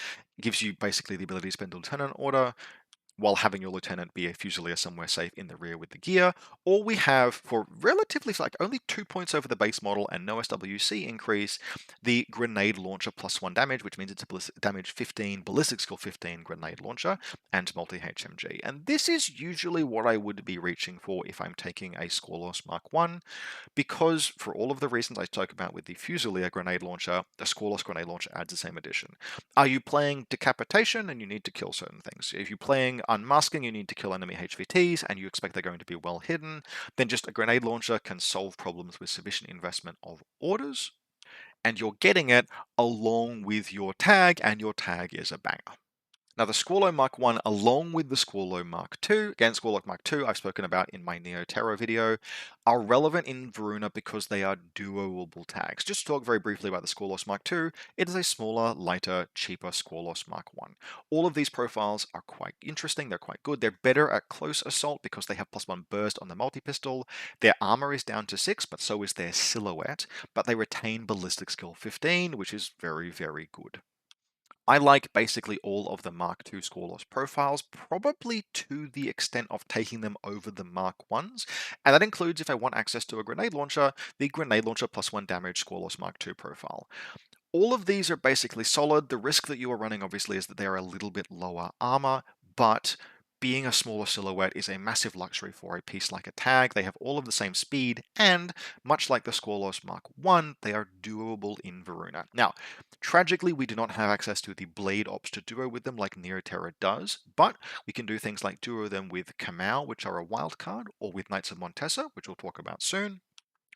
Speaker 1: gives you basically the ability to spend a lieutenant order, while having your lieutenant be a fusilier somewhere safe in the rear with the gear. Or we have, for relatively like only 2 points over the base model and no SWC increase, the grenade launcher +1 damage, which means it's a damage 15, ballistic skill 15 grenade launcher, and multi HMG. And this is usually what I would be reaching for if I'm taking a Squalos Mark 1, because for all of the reasons I spoke about with the Fusilier grenade launcher, the Squalos grenade launcher adds the same addition. Are you playing Decapitation and you need to kill certain things? If you're playing Unmasking, you need to kill enemy HVTs and you expect they're going to be well hidden, then just a grenade launcher can solve problems with sufficient investment of orders, and you're getting it along with your tag, and your tag is a banger. Now, the Squallow Mark 1, along with the Squallow Mark 2, again, Squallow Mark 2, I've spoken about in my Neoterra video, are relevant in Varuna because they are duoable tags. Just to talk very briefly about the Squallos Mark 2, it is a smaller, lighter, cheaper Squallos Mark 1. All of these profiles are quite interesting, they're quite good. They're better at close assault because they have +1 burst on the multi-pistol. Their armor is down to 6, but so is their silhouette, but they retain ballistic skill 15, which is very, very good. I like basically all of the Mark II scoreless profiles, probably to the extent of taking them over the Mark Is, and that includes if I want access to a grenade launcher, the grenade launcher +1 damage scoreless Mark II profile. All of these are basically solid. The risk that you are running, obviously, is that they are a little bit lower armor, but being a smaller silhouette is a massive luxury for a piece like a tag. They have all of the same speed, and much like the Squalos Mark I, they are duoable in Varuna. Now, tragically, we do not have access to the blade ops to duo with them like Neoterra does, but we can do things like duo them with Kamau, which are a wild card, or with Knights of Montesa, which we'll talk about soon,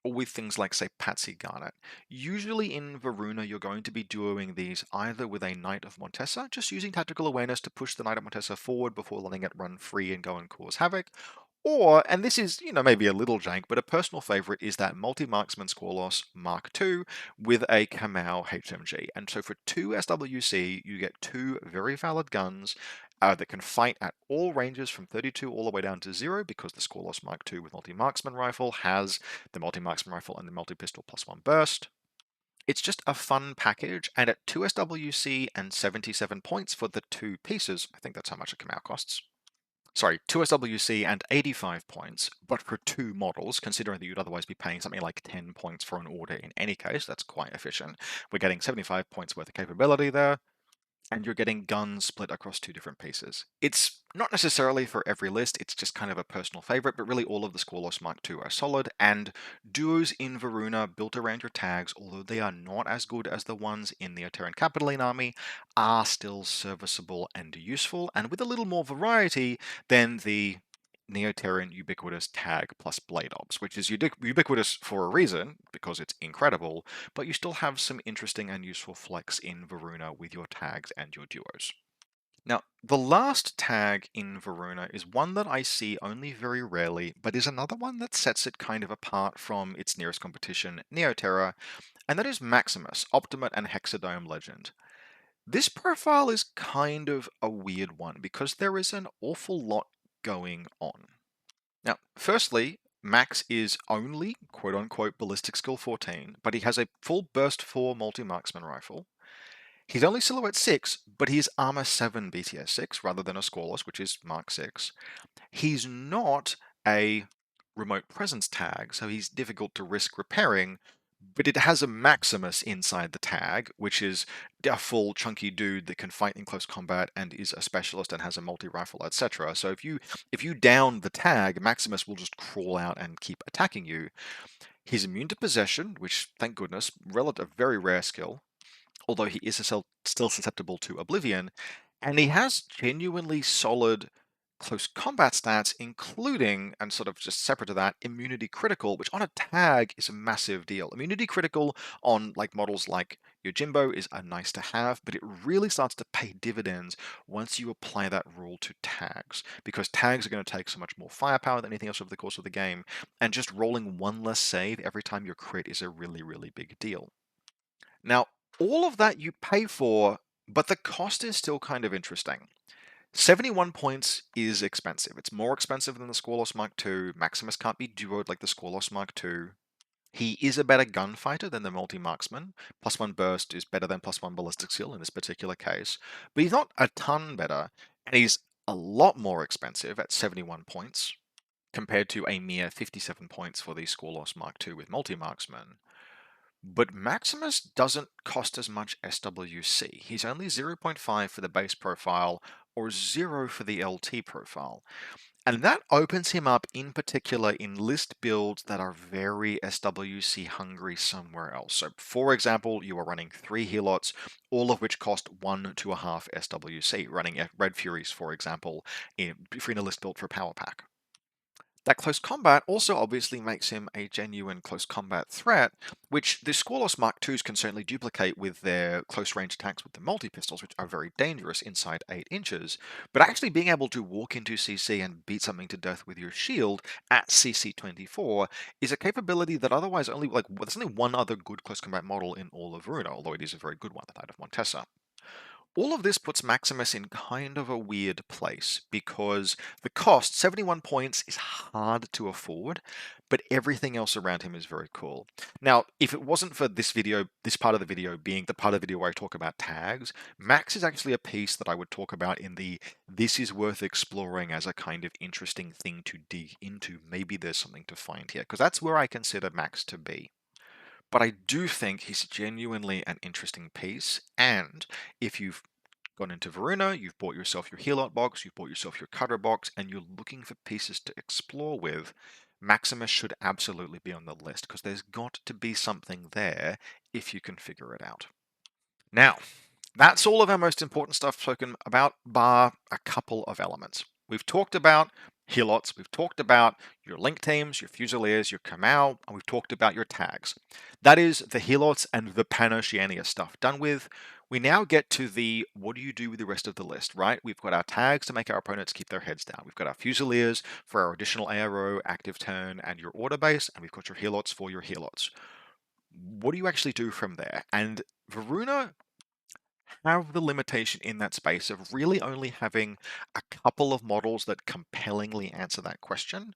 Speaker 1: or with things like, say, Patsy Garnet. Usually in Varuna, you're going to be duoing these either with a Knight of Montesa, just using tactical awareness to push the Knight of Montesa forward before letting it run free and go and cause havoc. Or, and this is, maybe a little jank, but a personal favorite is that Multi-Marksman Squalos Mark II with a Kamau HMG. And so for 2 SWC, you get 2 very valid guns that can fight at all ranges from 32 all the way down to 0, because the Squalos Mark II with Multi-Marksman Rifle has the Multi-Marksman Rifle and the Multi-Pistol +1 burst. It's just a fun package, and at 2 SWC and 77 points for the 2 pieces, I think that's how much a Kamau costs. Sorry, 2 SWC and 85 points, but for 2 models, considering that you'd otherwise be paying something like 10 points for an order in any case, that's quite efficient. We're getting 75 points worth of capability there, and you're getting guns split across 2 different pieces. It's not necessarily for every list, it's just kind of a personal favorite, but really all of the Squalos Mark II are solid, and duos in Varuna built around your tags, although they are not as good as the ones in the Otteran Capitoline army, are still serviceable and useful, and with a little more variety than the Neoterran ubiquitous tag plus blade ops, which is ubiquitous for a reason, because it's incredible, but you still have some interesting and useful flex in Varuna with your tags and your duos. Now, the last tag in Varuna is one that I see only very rarely, but is another one that sets it kind of apart from its nearest competition, Neoterra, and that is Maximus, Optimate and Hexadome Legend. This profile is kind of a weird one because there is an awful lot going on. Now, firstly, Max is only quote unquote ballistic skill 14, but he has a full burst 4 multi-marksman rifle. He's only silhouette 6, but he's armor 7 BTS 6 rather than a scoreless, which is Mark 6. He's not a remote presence tag, so he's difficult to risk repairing, but it has a Maximus inside the tag, which is a full chunky dude that can fight in close combat and is a specialist and has a multi-rifle, etc. So if you down the tag, Maximus will just crawl out and keep attacking you. He's immune to possession, which, thank goodness, relative very rare skill, although he is still susceptible to Oblivion, and he has genuinely solid close combat stats, including, and sort of just separate to that, immunity critical, which on a tag is a massive deal. Immunity critical on like models like your Jimbo is a nice to have, but it really starts to pay dividends once you apply that rule to tags, because tags are going to take so much more firepower than anything else over the course of the game, and just rolling one less save every time you crit is a really, really big deal. Now, all of that you pay for, but the cost is still kind of interesting. 71 points is expensive. It's more expensive than the Squalos Mark II. Maximus can't be duoed like the Squalos Mark II. He is a better gunfighter than the multi-marksman. +1 burst is better than +1 ballistic skill in this particular case. But he's not a ton better, and he's a lot more expensive at 71 points, compared to a mere 57 points for the Squalos Mark II with multi-marksman. But Maximus doesn't cost as much SWC. He's only 0.5 for the base profile or 0 for the LT profile. And that opens him up in particular in list builds that are very SWC hungry somewhere else. So for example, you are running 3 Helots, all of which cost 1 to a half SWC, running Red Furies, for example, if you're in a list build for Power Pack. That close combat also obviously makes him a genuine close combat threat, which the Squalos Mark IIs can certainly duplicate with their close range attacks with the multi-pistols, which are very dangerous inside 8 inches. But actually being able to walk into CC and beat something to death with your shield at CC 24 is a capability that otherwise there's only one other good close combat model in all of Varuna, although it is a very good one, the Knight of Montesa. All of this puts Maximus in kind of a weird place because the cost, 71 points, is hard to afford, but everything else around him is very cool. Now, if it wasn't for this part of the video being the part of the video where I talk about tags, Max is actually a piece that I would talk about in the this is worth exploring as a kind of interesting thing to dig into. Maybe there's something to find here, because that's where I consider Max to be. But I do think he's genuinely an interesting piece, and if you've gone into Varuna, you've bought yourself your Helot box, you've bought yourself your Cutter box, and you're looking for pieces to explore with, Maximus should absolutely be on the list, because there's got to be something there if you can figure it out. Now, that's all of our most important stuff spoken about, bar a couple of elements. We've talked about Helots, we've talked about your link teams, your Fusiliers, your Kamau, and we've talked about your tags. That is the Helots and the Pan-Oceania stuff done with. We now get to the what do you do with the rest of the list, right? We've got our tags to make our opponents keep their heads down. We've got our Fusiliers for our additional ARO, active turn, and your order base, and we've got your Helots for your Helots. What do you actually do from there? And Varuna have the limitation in that space of really only having a couple of models that compellingly answer that question,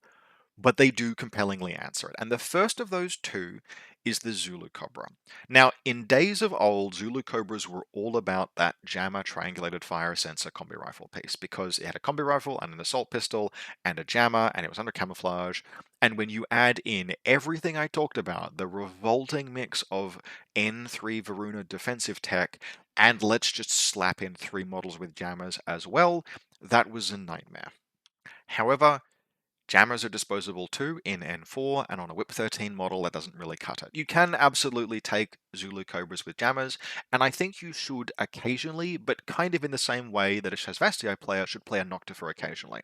Speaker 1: but they do compellingly answer it. And the first of those two is the Zulu Cobra. Now, in days of old, Zulu Cobras were all about that jammer triangulated fire sensor combi rifle piece, because it had a combi rifle and an assault pistol and a jammer, and it was under camouflage. And when you add in everything I talked about, the revolting mix of N3 Varuna defensive tech, and let's just slap in 3 models with jammers as well, that was a nightmare. However, jammers are disposable too in N4, and on a Whip 13 model that doesn't really cut it. You can absolutely take Zulu Cobras with jammers, and I think you should occasionally, but kind of in the same way that a Shasvastii player should play a Noctifer occasionally.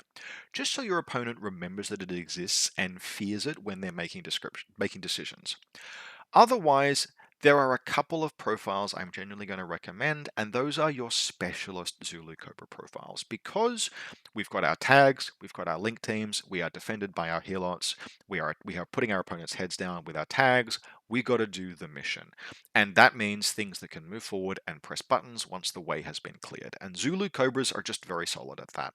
Speaker 1: Just so your opponent remembers that it exists and fears it when they're making decisions. Otherwise, there are a couple of profiles I'm genuinely going to recommend, and those are your specialist Zulu Cobra profiles, because we've got our tags, we've got our link teams, we are defended by our Helots, we are putting our opponent's heads down with our tags, we got to do the mission. And that means things that can move forward and press buttons once the way has been cleared. And Zulu Cobras are just very solid at that.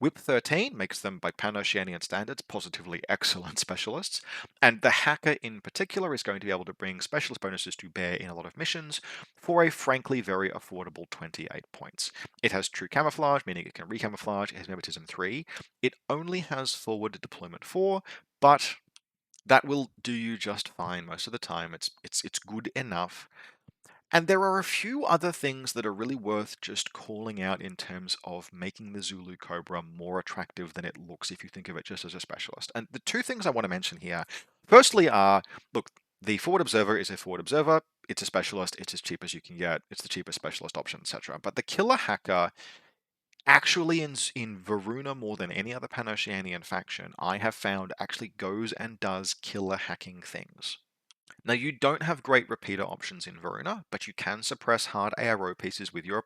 Speaker 1: Whip 13 makes them, by Pan-Oceanian standards, positively excellent specialists, and the Hacker in particular is going to be able to bring specialist bonuses to bear in a lot of missions for a frankly very affordable 28 points. It has true camouflage, meaning it can recamouflage, it has mimetism 3, it only has forward deployment 4, but that will do you just fine most of the time. It's good enough. And there are a few other things that are really worth just calling out in terms of making the Zulu Cobra more attractive than it looks if you think of it just as a specialist. And the two things I want to mention here, firstly, are look, the Forward Observer is a Forward Observer. It's a specialist. It's as cheap as you can get. It's the cheapest specialist option, etc. But the Killer Hacker, actually, in Varuna more than any other Pan-Oceanian faction, I have found actually goes and does killer hacking things. Now, you don't have great repeater options in Varuna, but you can suppress hard ARO pieces with your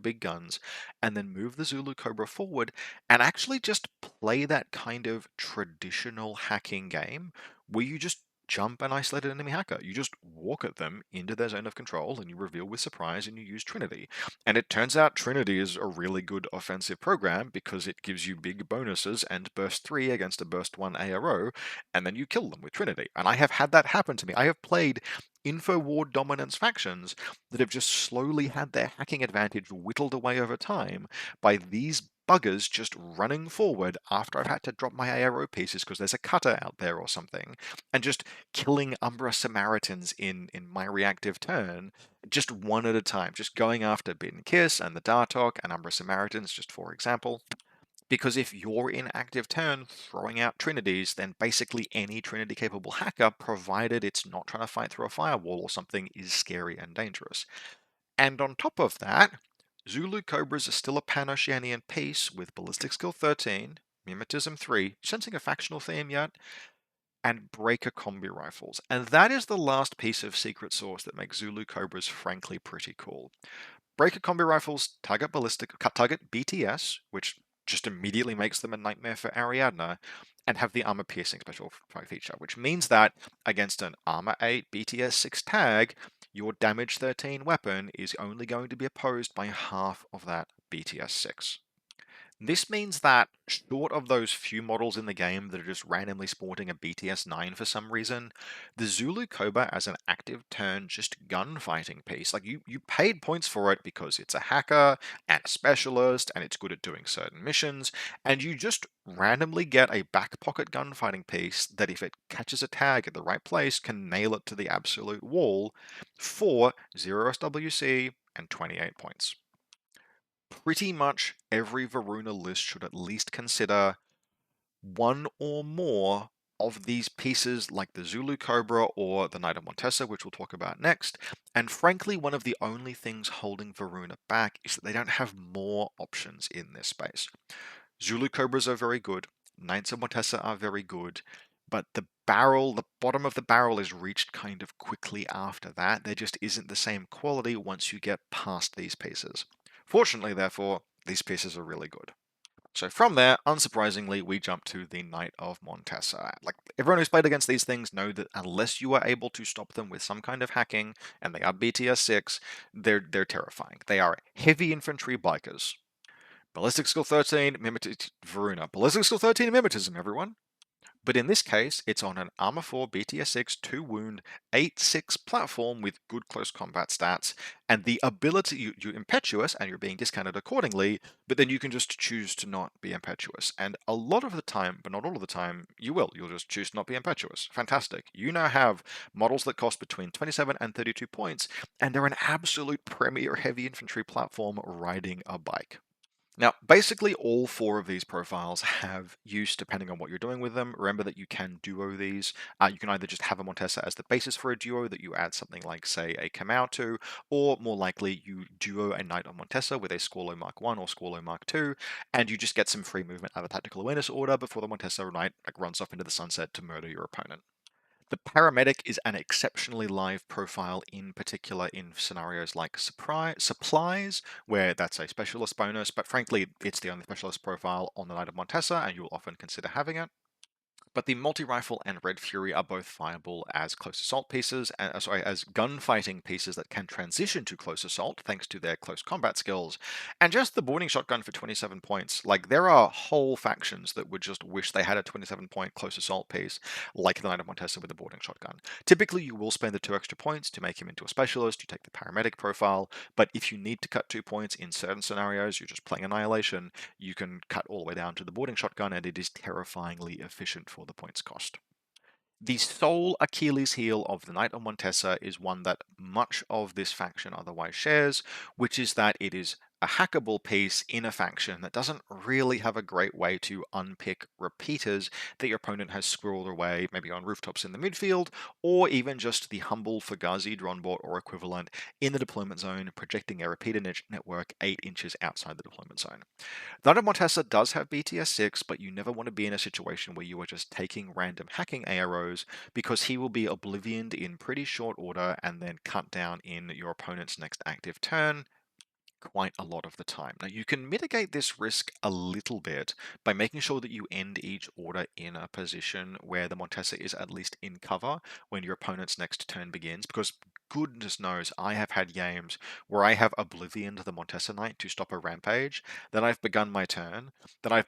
Speaker 1: big guns, and then move the Zulu Cobra forward, and actually just play that kind of traditional hacking game where you just jump an isolated enemy hacker. You just walk at them into their zone of control, and you reveal with surprise, and you use Trinity. And it turns out Trinity is a really good offensive program because it gives you big bonuses and burst 3 against a burst 1 ARO, and then you kill them with Trinity. And I have had that happen to me. I have played info war dominance factions that have just slowly had their hacking advantage whittled away over time by these buggers just running forward after I've had to drop my ARO pieces because there's a cutter out there or something, and just killing Umbra Samaritans in my reactive turn, just one at a time, just going after Bitten Kiss and the Dartok and Umbra Samaritans, just for example. Because if you're in active turn throwing out Trinities, then basically any Trinity-capable hacker, provided it's not trying to fight through a firewall or something, is scary and dangerous. And on top of that, Zulu Cobras are still a Pan-Oceanian piece with Ballistic Skill 13, Mimetism 3, sensing a factional theme yet, and Breaker Combi Rifles. And that is the last piece of secret sauce that makes Zulu Cobras frankly pretty cool. Breaker Combi Rifles target BTS, which just immediately makes them a nightmare for Ariadne, and have the armor piercing special feature, which means that against an armor 8 BTS 6 tag, your damage 13 weapon is only going to be opposed by half of that BTS 6. This means that, short of those few models in the game that are just randomly sporting a BTS 9 for some reason, the Zulu Cobra as an active turn just gunfighting piece, like you paid points for it because it's a hacker and a specialist and it's good at doing certain missions, and you just randomly get a back pocket gunfighting piece that, if it catches a tag at the right place, can nail it to the absolute wall for 0 SWC and 28 points. Pretty much every Varuna list should at least consider one or more of these pieces, like the Zulu Cobra or the Knight of Montesa, which we'll talk about next. And frankly, one of the only things holding Varuna back is that they don't have more options in this space. Zulu Cobras are very good, Knights of Montesa are very good, but the bottom of the barrel is reached kind of quickly after that. There just isn't the same quality once you get past these pieces. Fortunately, therefore, these pieces are really good. So from there, unsurprisingly, we jump to the Knight of Montesa. Like, everyone who's played against these things know that unless you are able to stop them with some kind of hacking, and they are BTS 6, they're terrifying. They are heavy infantry bikers. Ballistic Skill 13, Varuna. Ballistic Skill 13 Mimetism, everyone. But in this case, it's on an Armor 4 BTS 6 2 wound 8-6 platform with good close combat stats, and the ability, you're impetuous and you're being discounted accordingly, but then you can just choose to not be impetuous. And a lot of the time, but not all of the time, you'll just choose to not be impetuous. Fantastic. You now have models that cost between 27 and 32 points, and they're an absolute premier heavy infantry platform riding a bike. Now, basically all four of these profiles have use depending on what you're doing with them. Remember that you can duo these. You can either just have a Montesa as the basis for a duo that you add something like, say, a Kamau to, or more likely you duo a Knight on Montesa with a Squallow Mark 1 or Squallow Mark 2, and you just get some free movement out of Tactical Awareness order before the Montesa Knight runs off into the sunset to murder your opponent. The paramedic is an exceptionally live profile, in particular in scenarios like supplies, where that's a specialist bonus, but frankly, it's the only specialist profile on the Knight of Montesa, and you'll often consider having it. But the multi-rifle and Red Fury are both viable as close assault pieces, as gunfighting pieces that can transition to close assault thanks to their close combat skills. And just the boarding shotgun for 27 points, like there are whole factions that would just wish they had a 27-point close assault piece, like the Knight of Montesa with the boarding shotgun. Typically, you will spend the 2 extra points to make him into a specialist. You take the paramedic profile, but if you need to cut 2 points in certain scenarios, you're just playing Annihilation, you can cut all the way down to the boarding shotgun, and it is terrifyingly efficient for the points cost. The sole Achilles heel of the Knight of Montesa is one that much of this faction otherwise shares, which is that it is a hackable piece in a faction that doesn't really have a great way to unpick repeaters that your opponent has squirreled away, maybe on rooftops in the midfield, or even just the humble Fugazi Dronbot or equivalent in the deployment zone, projecting a repeater network 8 inches outside the deployment zone. Knight of Montesa does have BTS 6, but you never want to be in a situation where you are just taking random hacking arrows, because he will be oblivioned in pretty short order and then cut down in your opponent's next active turn quite a lot of the time. Now, you can mitigate this risk a little bit by making sure that you end each order in a position where the Montesa is at least in cover when your opponent's next turn begins, because goodness knows I have had games where I have oblivioned the Montesa Knight to stop a rampage, then I've begun my turn, then I've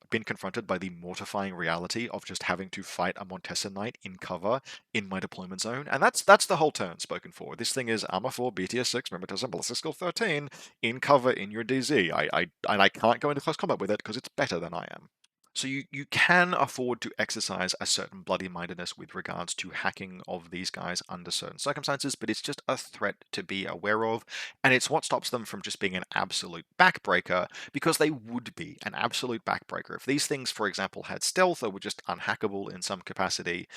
Speaker 1: been confronted by the mortifying reality of just having to fight a Montesa Knight in cover in my deployment zone, and that's the whole turn spoken for. This thing is armor 4, BTS 6, Mimetism, Ballistic Skill 13, in cover in your DZ. And I can't go into close combat with it because it's better than I am. So you can afford to exercise a certain bloody-mindedness with regards to hacking of these guys under certain circumstances, but it's just a threat to be aware of, and it's what stops them from just being an absolute backbreaker, because they would be an absolute backbreaker. If these things, for example, had stealth or were just unhackable in some capacity,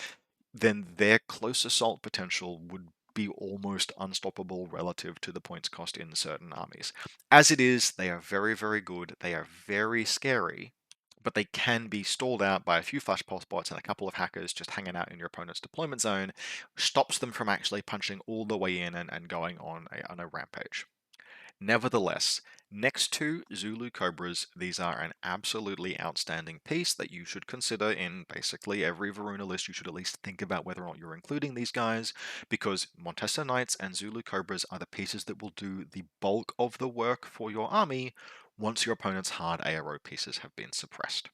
Speaker 1: then their close assault potential would be almost unstoppable relative to the points cost in certain armies. As it is, they are very, very good. They are very scary, but they can be stalled out by a few flash pulse bots and a couple of hackers just hanging out in your opponent's deployment zone, stops them from actually punching all the way in and going on a rampage. Nevertheless, next to Zulu Cobras, these are an absolutely outstanding piece that you should consider in basically every Varuna list. You should at least think about whether or not you're including these guys, because Montesa Knights and Zulu Cobras are the pieces that will do the bulk of the work for your army once your opponent's hard ARO pieces have been suppressed.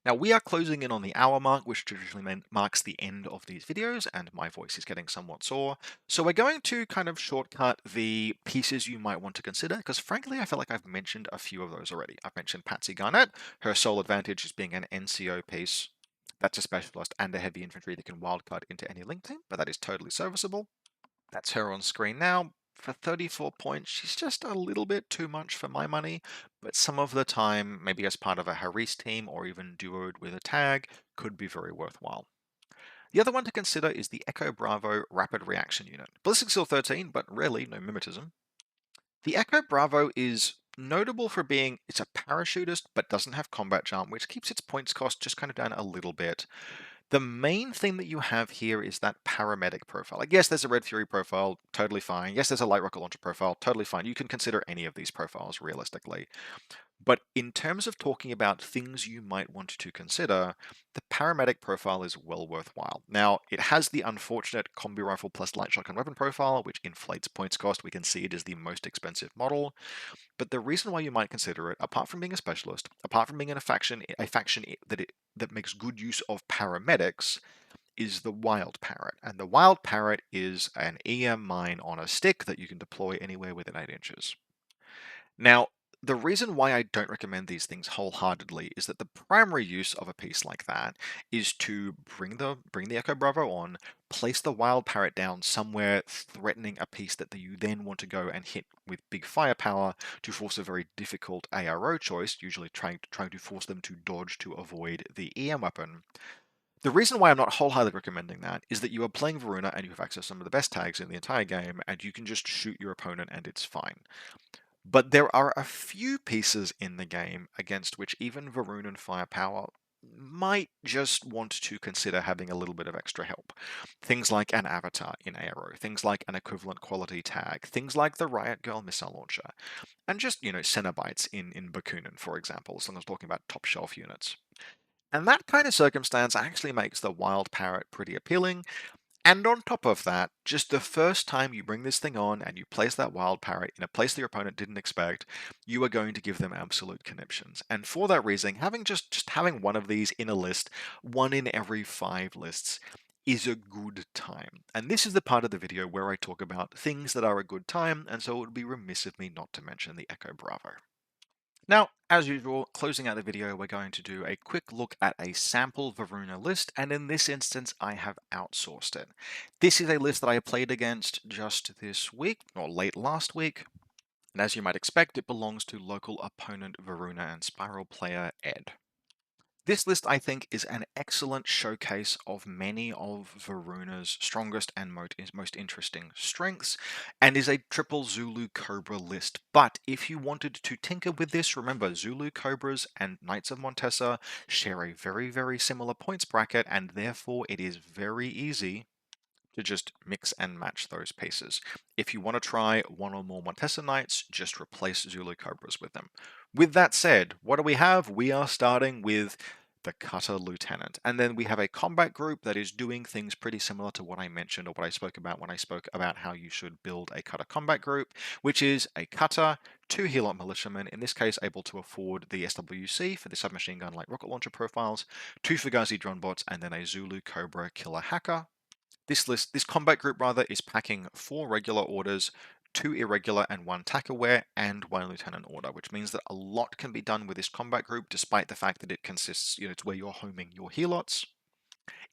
Speaker 1: Now, we are closing in on the hour mark, which traditionally marks the end of these videos, and my voice is getting somewhat sore. So we're going to kind of shortcut the pieces you might want to consider, because frankly, I feel like I've mentioned a few of those already. I've mentioned Patsy Garnett. Her sole advantage is being an NCO piece. That's a specialist and a heavy infantry that can wildcard into any link team, but that is totally serviceable. That's her on screen now. For 34 points, she's just a little bit too much for my money, but some of the time, maybe as part of a Haris team or even duoed with a tag, could be very worthwhile. The other one to consider is the Echo Bravo Rapid Reaction Unit. Ballistic Skill 13, but rarely no mimetism. The Echo Bravo is notable for being, it's a parachutist, but doesn't have combat jump, which keeps its points cost just kind of down a little bit. The main thing that you have here is that paramedic profile. Like, yes, there's a Red Fury profile, totally fine. Yes, there's a light rocket launcher profile, totally fine. You can consider any of these profiles realistically. But in terms of talking about things you might want to consider, the paramedic profile is well worthwhile. Now, it has the unfortunate combi rifle plus light shotgun weapon profile, which inflates points cost. We can see it is the most expensive model. But the reason why you might consider it, apart from being a specialist, apart from being in a faction that makes good use of paramedics, is the Wild Parrot. And the Wild Parrot is an EM mine on a stick that you can deploy anywhere within 8 inches. Now, the reason why I don't recommend these things wholeheartedly is that the primary use of a piece like that is to bring the Echo Bravo on, place the Wild Parrot down somewhere threatening a piece that you then want to go and hit with big firepower to force a very difficult ARO choice, usually trying to force them to dodge to avoid the EM weapon. The reason why I'm not wholeheartedly recommending that is that you are playing Varuna and you have access to some of the best tags in the entire game, and you can just shoot your opponent and it's fine. But there are a few pieces in the game against which even Varunan Firepower might just want to consider having a little bit of extra help. Things like an Avatar in Aero, things like an equivalent quality tag, things like the Riot Girl missile launcher, and just, Cenobites in Bakunin, for example, as long as we're talking about top shelf units. And that kind of circumstance actually makes the wild parrot pretty appealing. And on top of that, just the first time you bring this thing on and you place that wild parrot in a place that your opponent didn't expect, you are going to give them absolute conniptions. And for that reason, having just having one of these in a list, one in every 5 lists, is a good time. And this is the part of the video where I talk about things that are a good time, and so it would be remiss of me not to mention the Echo Bravo. Now, as usual, closing out the video, we're going to do a quick look at a sample Varuna list, and in this instance, I have outsourced it. This is a list that I played against just this week, or late last week, and as you might expect, it belongs to local opponent Varuna and Spiral player Ed. This list, I think, is an excellent showcase of many of Varuna's strongest and most interesting strengths, and is a triple Zulu Cobra list. But if you wanted to tinker with this, remember Zulu Cobras and Knights of Montesa share a very, very similar points bracket, and therefore it is very easy to just mix and match those pieces. If you want to try one or more Montesa Knights, just replace Zulu Cobras with them. With that said, what do we have? We are starting with the Cutter Lieutenant. And then we have a combat group that is doing things pretty similar to what I mentioned or what I spoke about when I spoke about how you should build a Cutter combat group, which is a Cutter, 2 Helot Militiamen, in this case able to afford the SWC for the submachine gun like rocket launcher profiles, 2 Fugazi drone bots, and then a Zulu Cobra killer hacker. This combat group rather, is packing 4 regular orders, 2 irregular and 1 tack-aware, and 1 lieutenant order, which means that a lot can be done with this combat group, despite the fact that it consists, it's where you're homing your helots.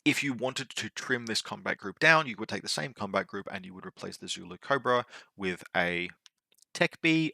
Speaker 1: If you wanted to trim this combat group down, you would take the same combat group and you would replace the Zulu Cobra with a Tech B,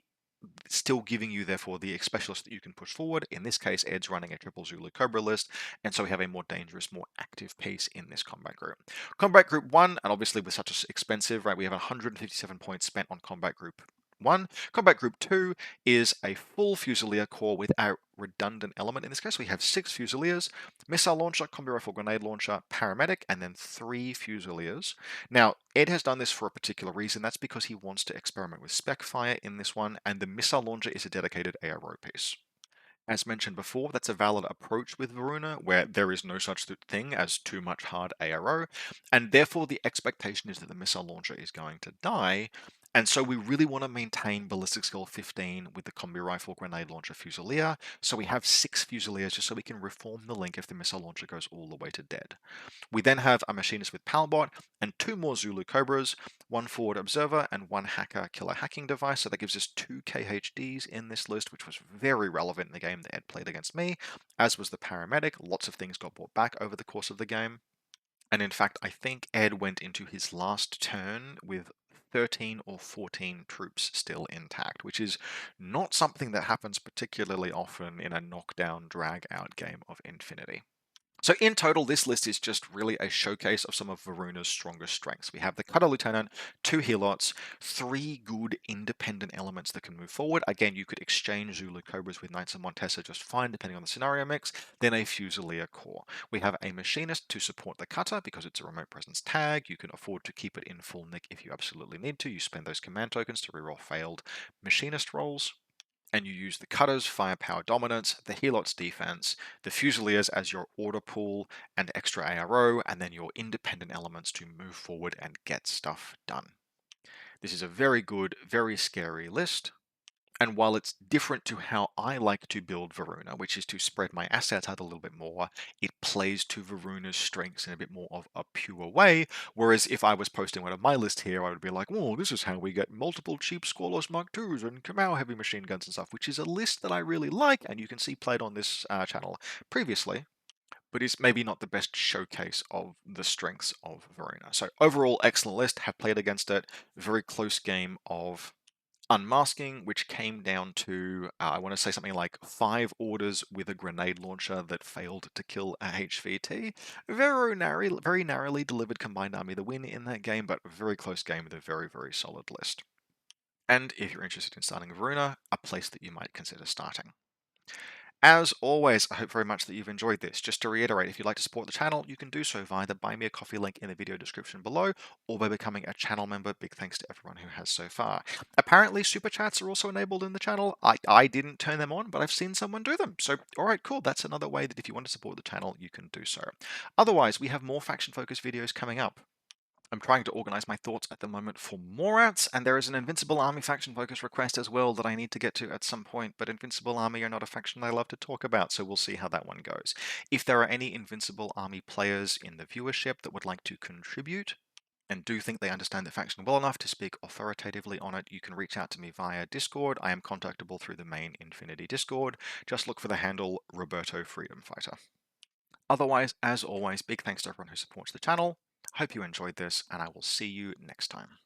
Speaker 1: still giving you, therefore, the specialist that you can push forward. In this case, Ed's running a triple Zulu Cobra list, and so we have a more dangerous, more active piece in this combat group. Combat Group 1, and obviously with such expensive, right, we have 157 points spent on Combat Group 1. Combat Group 2 is a full Fusilier core with a redundant element. In this case, we have 6 Fusiliers, Missile Launcher, Combi Rifle Grenade Launcher, Paramedic, and then 3 Fusiliers. Now, Ed has done this for a particular reason. That's because he wants to experiment with spec fire in this one, and the Missile Launcher is a dedicated ARO piece. As mentioned before, that's a valid approach with Varuna, where there is no such thing as too much hard ARO, and therefore the expectation is that the missile launcher is going to die, and so we really want to maintain ballistic skill 15 with the combi rifle grenade launcher Fusilier, so we have 6 Fusiliers just so we can reform the link if the missile launcher goes all the way to dead. We then have a machinist with Palbot and 2 more Zulu Cobras, 1 forward observer and 1 hacker killer hacking device. So that gives us 2 KHDs in this list, which was very relevant in the game that Ed played against me, as was the paramedic. Lots of things got brought back over the course of the game. And in fact, I think Ed went into his last turn with 13 or 14 troops still intact, which is not something that happens particularly often in a knockdown, drag out game of Infinity. So in total, this list is just really a showcase of some of Varuna's strongest strengths. We have the Cutter Lieutenant, 2 Helots, 3 good independent elements that can move forward. Again, you could exchange Zulu Cobras with Knights of Montesa just fine, depending on the scenario mix. Then a Fusilier core. We have a Machinist to support the Cutter because it's a remote presence tag. You can afford to keep it in full nick if you absolutely need to. You spend those command tokens to reroll failed Machinist rolls, and you use the Cutter's firepower dominance, the Helot's defense, the Fusiliers as your order pool and extra ARO, and then your independent elements to move forward and get stuff done. This is a very good, very scary list. And while it's different to how I like to build Varuna, which is to spread my assets out a little bit more, it plays to Varuna's strengths in a bit more of a pure way. Whereas if I was posting one of my lists here, I would be like, oh, this is how we get multiple cheap scoreless Mark IIs and Kamau heavy machine guns and stuff, which is a list that I really like, and you can see played on this channel previously, but is maybe not the best showcase of the strengths of Varuna. So overall, excellent list, have played against it, very close game of unmasking, which came down to, I want to say something like 5 orders with a grenade launcher that failed to kill a HVT. Very narrowly delivered Combined Army the win in that game, but a very close game with a very, very solid list. And if you're interested in starting Varuna, a place that you might consider starting. As always, I hope very much that you've enjoyed this. Just to reiterate, if you'd like to support the channel, you can do so via the Buy Me a Coffee link in the video description below, or by becoming a channel member. Big thanks to everyone who has so far. Apparently, super chats are also enabled in the channel. I didn't turn them on, but I've seen someone do them. So, alright, cool. That's another way that if you want to support the channel, you can do so. Otherwise, we have more faction-focused videos coming up. I'm trying to organize my thoughts at the moment for Morats, and there is an Invincible Army faction focus request as well that I need to get to at some point, but Invincible Army are not a faction I love to talk about, so we'll see how that one goes. If there are any Invincible Army players in the viewership that would like to contribute, and do think they understand the faction well enough to speak authoritatively on it, you can reach out to me via Discord. I am contactable through the main Infinity Discord. Just look for the handle Roberto Freedom Fighter. Otherwise, as always, big thanks to everyone who supports the channel. Hope you enjoyed this, and I will see you next time.